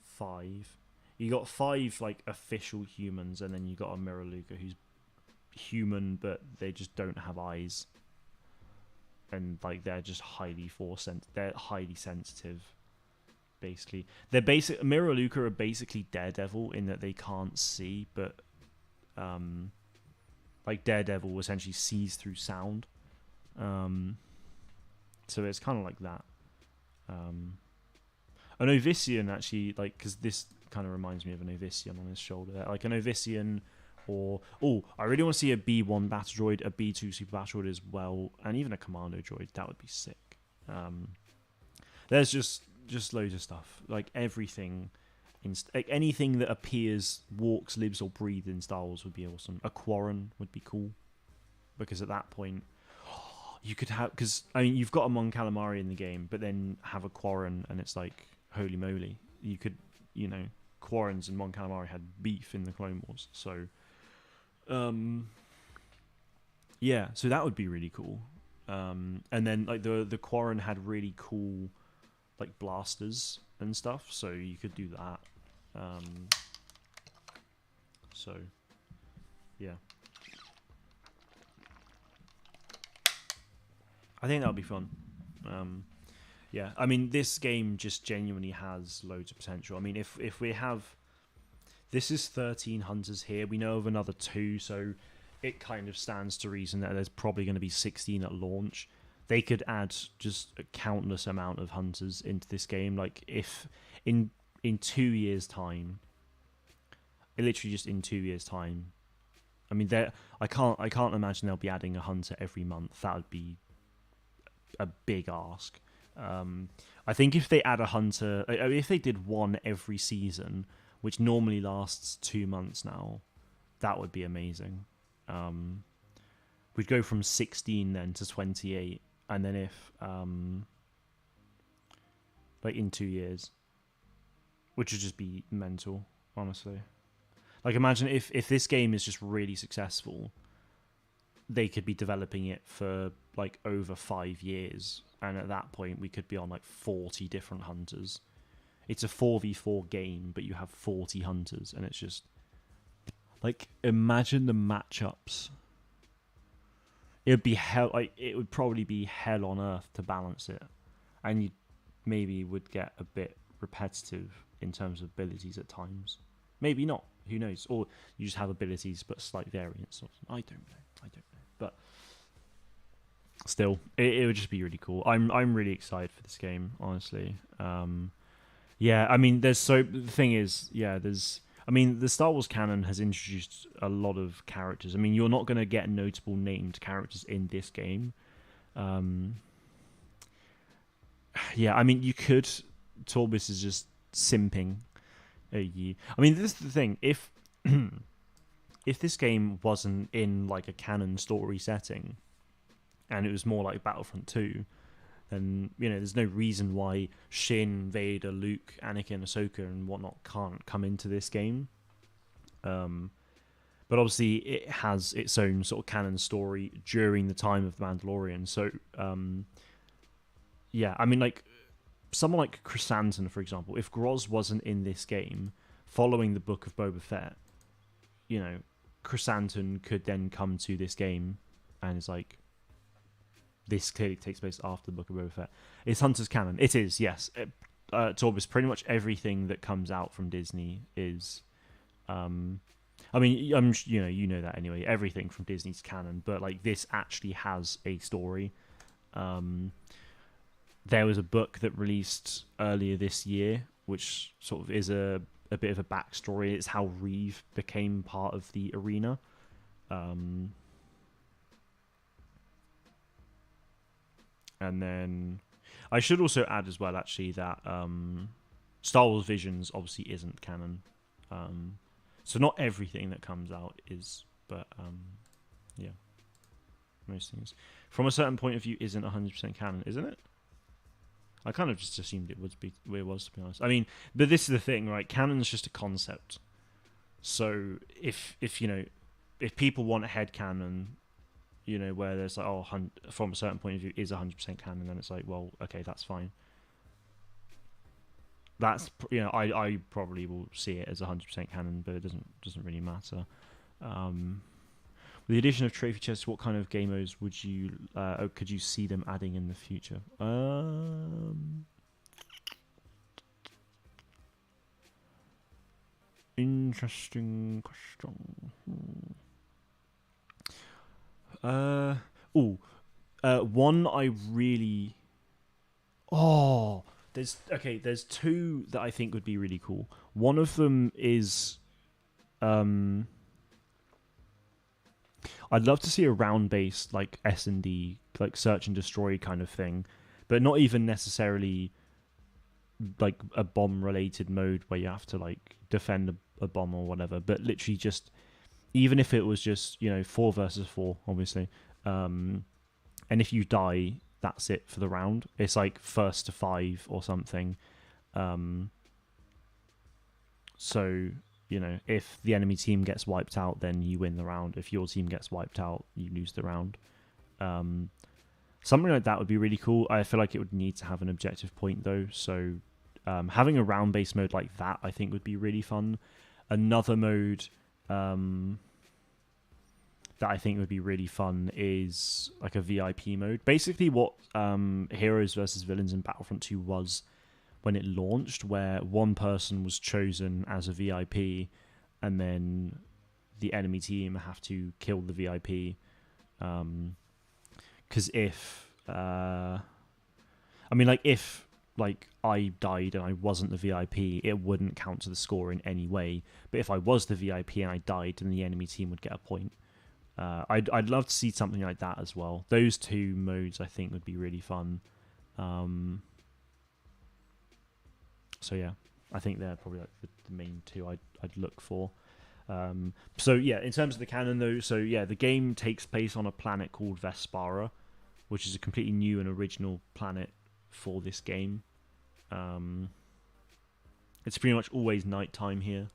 5. You got 5 like official humans, and then you got a Miraluka who's human, but they just don't have eyes, and like they're just they're highly sensitive. Basically, Miraluka are basically Daredevil in that they can't see, but like Daredevil essentially sees through sound. So it's kind of like that. An Ovisian actually, like, because this kind of reminds me of an Ovisian on his shoulder, like an Ovisian, or I really want to see a B1 battle droid, a B2 super battle droid as well, and even a commando droid. That would be sick. There's just loads of stuff, like everything, like anything that appears, walks, lives, or breathes in Star Wars would be awesome. A Quarren would be cool, because at that point you could have, because I mean you've got a Mon Calamari in the game, but then have a Quarren, and it's like holy moly, you could Quarrens and Mon Calamari had beef in the Clone Wars, so yeah, so that would be really cool. And then like the Quarren had really cool like blasters and stuff, so you could do that. So yeah, I think that would be fun. Yeah, I mean, this game just genuinely has loads of potential. I mean, if we have... This is 13 hunters here. We know of another 2, so it kind of stands to reason that there's probably going to be 16 at launch. They could add just a countless amount of hunters into this game. Like, if in 2 years' time... Literally just in 2 years' time... I mean, I can't imagine they'll be adding a hunter every month. That would be a big ask. I think if they add a hunter, if they did one every season, which normally lasts 2 months now, that would be amazing. We'd go from 16 then to 28, and then if like in 2 years, which would just be mental, honestly. Like imagine if this game is just really successful, they could be developing it for like over 5 years, and at that point we could be on like 40 different hunters. It's a 4v4 game, but you have 40 hunters, and it's just like imagine the matchups. It would be hell. Like it would probably be hell on earth to balance it, and you maybe would get a bit repetitive in terms of abilities at times. Maybe not. Who knows? Or you just have abilities but slight variance. I don't know. But still, it would just be really cool. I'm really excited for this game, honestly. Yeah, I mean, the thing is, I mean, the Star Wars canon has introduced a lot of characters. I mean, you're not going to get notable named characters in this game. Yeah, I mean, you could. Torbis is just simping. I mean, this is the thing. If if this game wasn't in like a canon story setting, and it was more like Battlefront 2, then there's no reason why Shin, Vader, Luke, Anakin, Ahsoka, and whatnot can't come into this game. But obviously, it has its own sort of canon story during the time of the Mandalorian. So, yeah, I mean, like someone like Chrysanthemum, for example, if Groz wasn't in this game, following the Book of Boba Fett, Chrysanthemum could then come to this game, and it's like, this clearly takes place after the Book of Boba Fett. It's Hunter's canon. It is, yes. Torbis, pretty much everything that comes out from Disney is, I mean, you know that anyway. Everything from Disney's canon, but like this actually has a story. There was a book that released earlier this year, which sort of is a bit of a backstory. It's how Reeve became part of the arena. And then I should also add as well, actually, that Star Wars Visions obviously isn't canon. So not everything that comes out is, but yeah, most things. From a certain point of view, isn't 100% canon, isn't it? I kind of just assumed it was, to be honest. I mean, but this is the thing, right? Canon's just a concept. So if people want a head canon, where there's like, from a certain point of view is 100% canon, then it's like, well, okay, that's fine. That's I probably will see it as 100% canon, but it doesn't really matter. With the addition of trophy chests, what kind of game modes could you see them adding in the future? Interesting question. One I really. There's two that I think would be really cool. One of them is, I'd love to see a round-based like S&D, like search and destroy kind of thing, but not even necessarily like a bomb-related mode where you have to like defend a bomb or whatever. But literally just, even if it was just 4 versus 4, obviously, and if you die, that's it for the round. It's like first to 5 or something. So if the enemy team gets wiped out, then you win the round. If your team gets wiped out, you lose the round. Something like that would be really cool. I feel like it would need to have an objective point though. So having a round-based mode like that, I think, would be really fun. Another mode that I think would be really fun is like a VIP mode. Basically what Heroes versus Villains in Battlefront 2 was when it launched, where one person was chosen as a VIP and then the enemy team have to kill the VIP. Because if I died and I wasn't the VIP, it wouldn't count to the score in any way. But if I was the VIP and I died, then the enemy team would get a point. I'd love to see something like that as well. Those two modes I think would be really fun. So yeah, I think they're probably like the main two I'd look for. So yeah, in terms of the canon though, so yeah, the game takes place on a planet called Vespara, which is a completely new and original planet for this game. It's pretty much always nighttime here.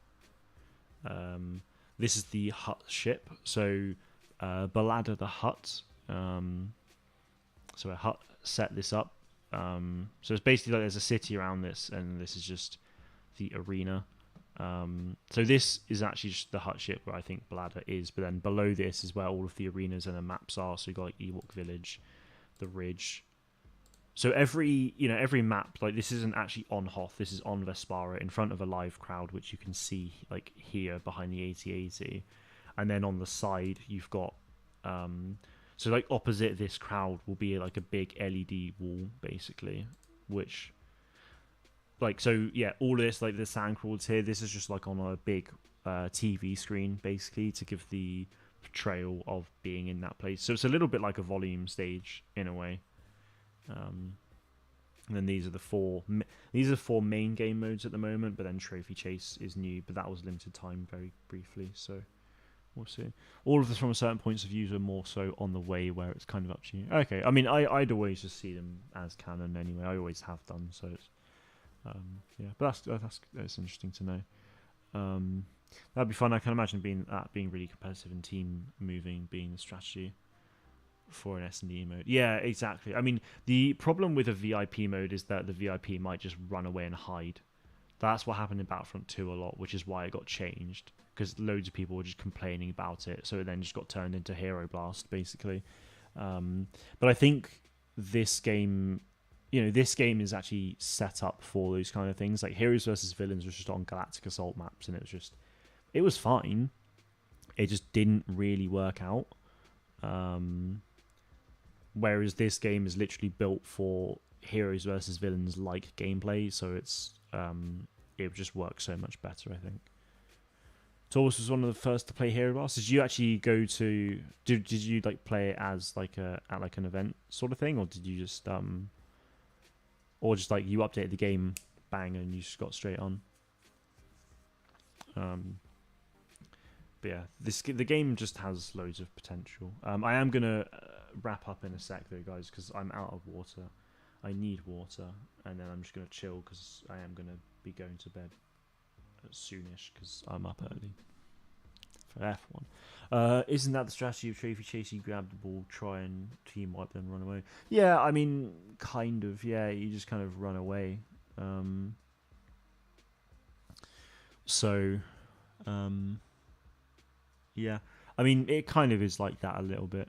This is the hut ship. So Balada the hut. So a hut set this up. So it's basically like there's a city around this, and this is just the arena. So this is actually just the hut ship where I think Balada is, but then below this is where all of the arenas and the maps are. So you got like Ewok Village, the Ridge. So every map, like this isn't actually on Hoth, this is on Vespara in front of a live crowd, which you can see like here behind the 8080. And then on the side you've got so like opposite this crowd will be like a big LED wall basically, which like, so yeah, all of this, like the sand crawls here, this is just like on a big TV screen basically to give the portrayal of being in that place. So it's a little bit like a volume stage in a way. And then these are the four main game modes at the moment, but then Trophy Chase is new, but that was limited time very briefly, so we'll see. All of this from a certain points of view are more so on the way where it's kind of up to you. Okay, I mean I'd always just see them as canon anyway. I always have done, so it's yeah, but that's interesting to know. That'd be fun. I can imagine being really competitive and team moving being the strategy for an S&D mode. Yeah, exactly. I mean, the problem with a VIP mode is that the VIP might just run away and hide. That's what happened in Battlefront 2 a lot, which is why it got changed, because loads of people were just complaining about it, so it then just got turned into Hero Blast, basically. But I think this game, this game is actually set up for those kind of things. Like Heroes versus Villains was just on Galactic Assault maps, and it was fine. It just didn't really work out. Whereas this game is literally built for Heroes versus Villains like gameplay, so it just works so much better, I think. Taurus was one of the first to play Hero Blast. Did you actually go to did you like play it as like at like an event sort of thing, or did you just or just like you updated the game, bang, and you just got straight on? But yeah, the game just has loads of potential. I am gonna wrap up in a sec though, guys, because I'm out of water. I need water, and then I'm just gonna chill because I am gonna be going to bed soonish because I'm up early for F1. Isn't that the strategy of Trophy Chase? You grab the ball, try and team wipe, then run away. Yeah, I mean, kind of. Yeah, you just kind of run away. Yeah, I mean, it kind of is like that a little bit,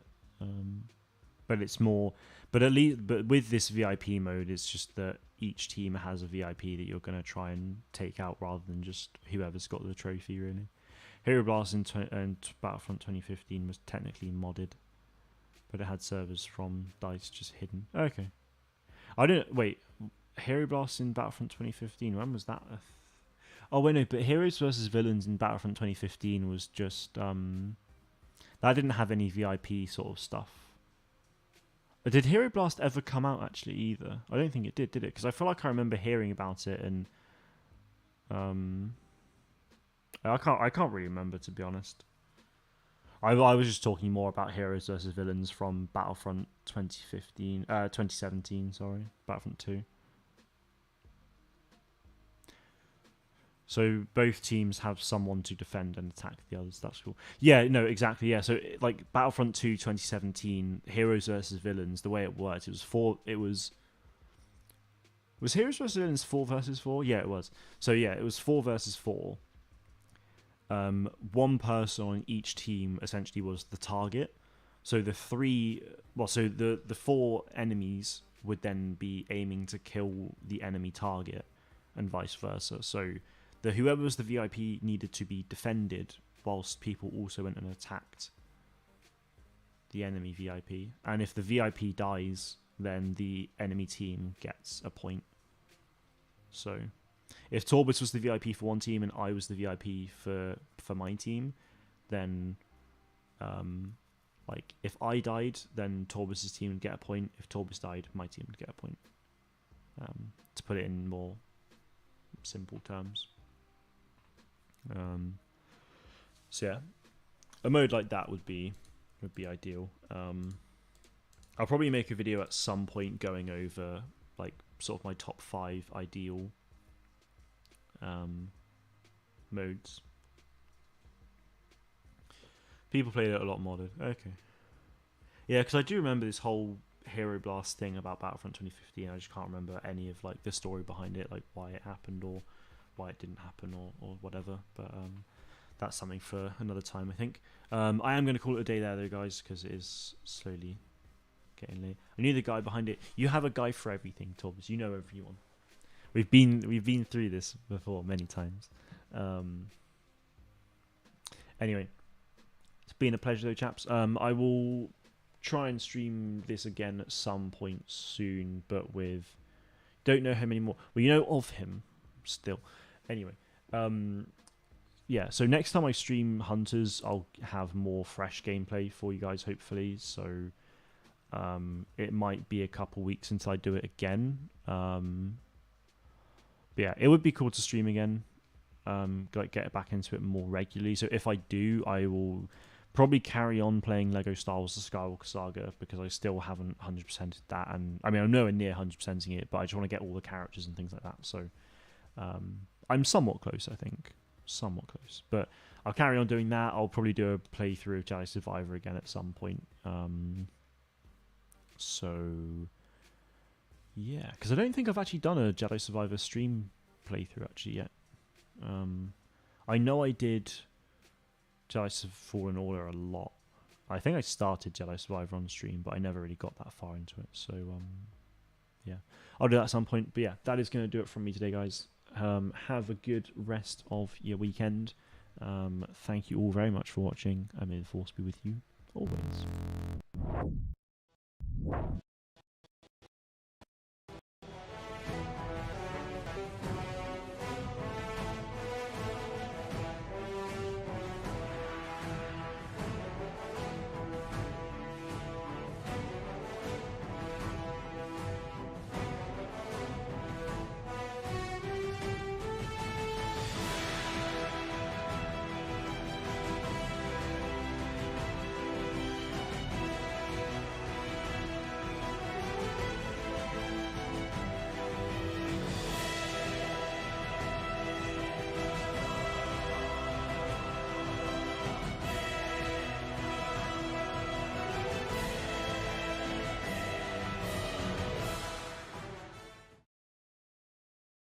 but it's more. But with this VIP mode, it's just that each team has a VIP that you're going to try and take out, rather than just whoever's got the trophy. Really, Hero Blast and Battlefront 2015 was technically modded, but it had servers from DICE just hidden. Okay, I don't wait. Hero Blast in Battlefront 2015. When was that? Oh wait, no, but Heroes versus Villains in Battlefront 2015 was just that didn't have any VIP sort of stuff. Did Hero Blast ever come out actually either? I don't think it did it? Because I feel like I remember hearing about it, and I can't really remember, to be honest. I was just talking more about Heroes versus Villains from Battlefront 2017, sorry, Battlefront 2. So both teams have someone to defend and attack the others. That's cool. Yeah, no, exactly. Yeah, so like Battlefront 2 2017, Heroes versus Villains, the way it worked, was Heroes versus Villains 4 versus 4? Yeah, it was. So yeah, it was 4 versus 4. One person on each team essentially was the target. So the 4 enemies would then be aiming to kill the enemy target, and vice versa. So whoever was the VIP needed to be defended, whilst people also went and attacked the enemy VIP. And if the VIP dies, then the enemy team gets a point. So if Torbis was the VIP for one team and I was the VIP for my team, then like if I died, then Torbis' team would get a point. If Torbis died, my team would get a point. To put it in more simple terms. So yeah, a mode like that would be ideal. I'll probably make a video at some point going over like sort of my top 5 ideal modes. People played it a lot modded. Okay. Yeah, because I do remember this whole Hero Blast thing about Battlefront 2015. I just can't remember any of like the story behind it, like why it happened or why it didn't happen or whatever. But that's something for another time, I think. I am going to call it a day there, though, guys, because it is slowly getting late. I knew the guy behind it. You have a guy for everything, Tobbs. You know everyone. We've been through this before many times. Anyway, it's been a pleasure, though, chaps. I will try and stream this again at some point soon, but with don't know him anymore. Well, you know of him still. Anyway, yeah. So next time I stream Hunters, I'll have more fresh gameplay for you guys, hopefully. So it might be a couple weeks until I do it again. But yeah, it would be cool to stream again. Like get back into it more regularly. So if I do, I will probably carry on playing Lego Star Wars: The Skywalker Saga because I still haven't 100%ed that, and I mean I'm nowhere near 100%ing it, but I just want to get all the characters and things like that. So I'm somewhat close, I think, somewhat close. But I'll carry on doing that. I'll probably do a playthrough of Jedi Survivor again at some point. So yeah, because I don't think I've actually done a Jedi Survivor stream playthrough actually yet. I know I did Jedi Fallen Order a lot. I think I started Jedi Survivor on stream, but I never really got that far into it. So, yeah. I'll do that at some point. But yeah, that is going to do it from me today, guys. Have a good rest of your weekend. Thank you all very much for watching. And may the Force be with you always.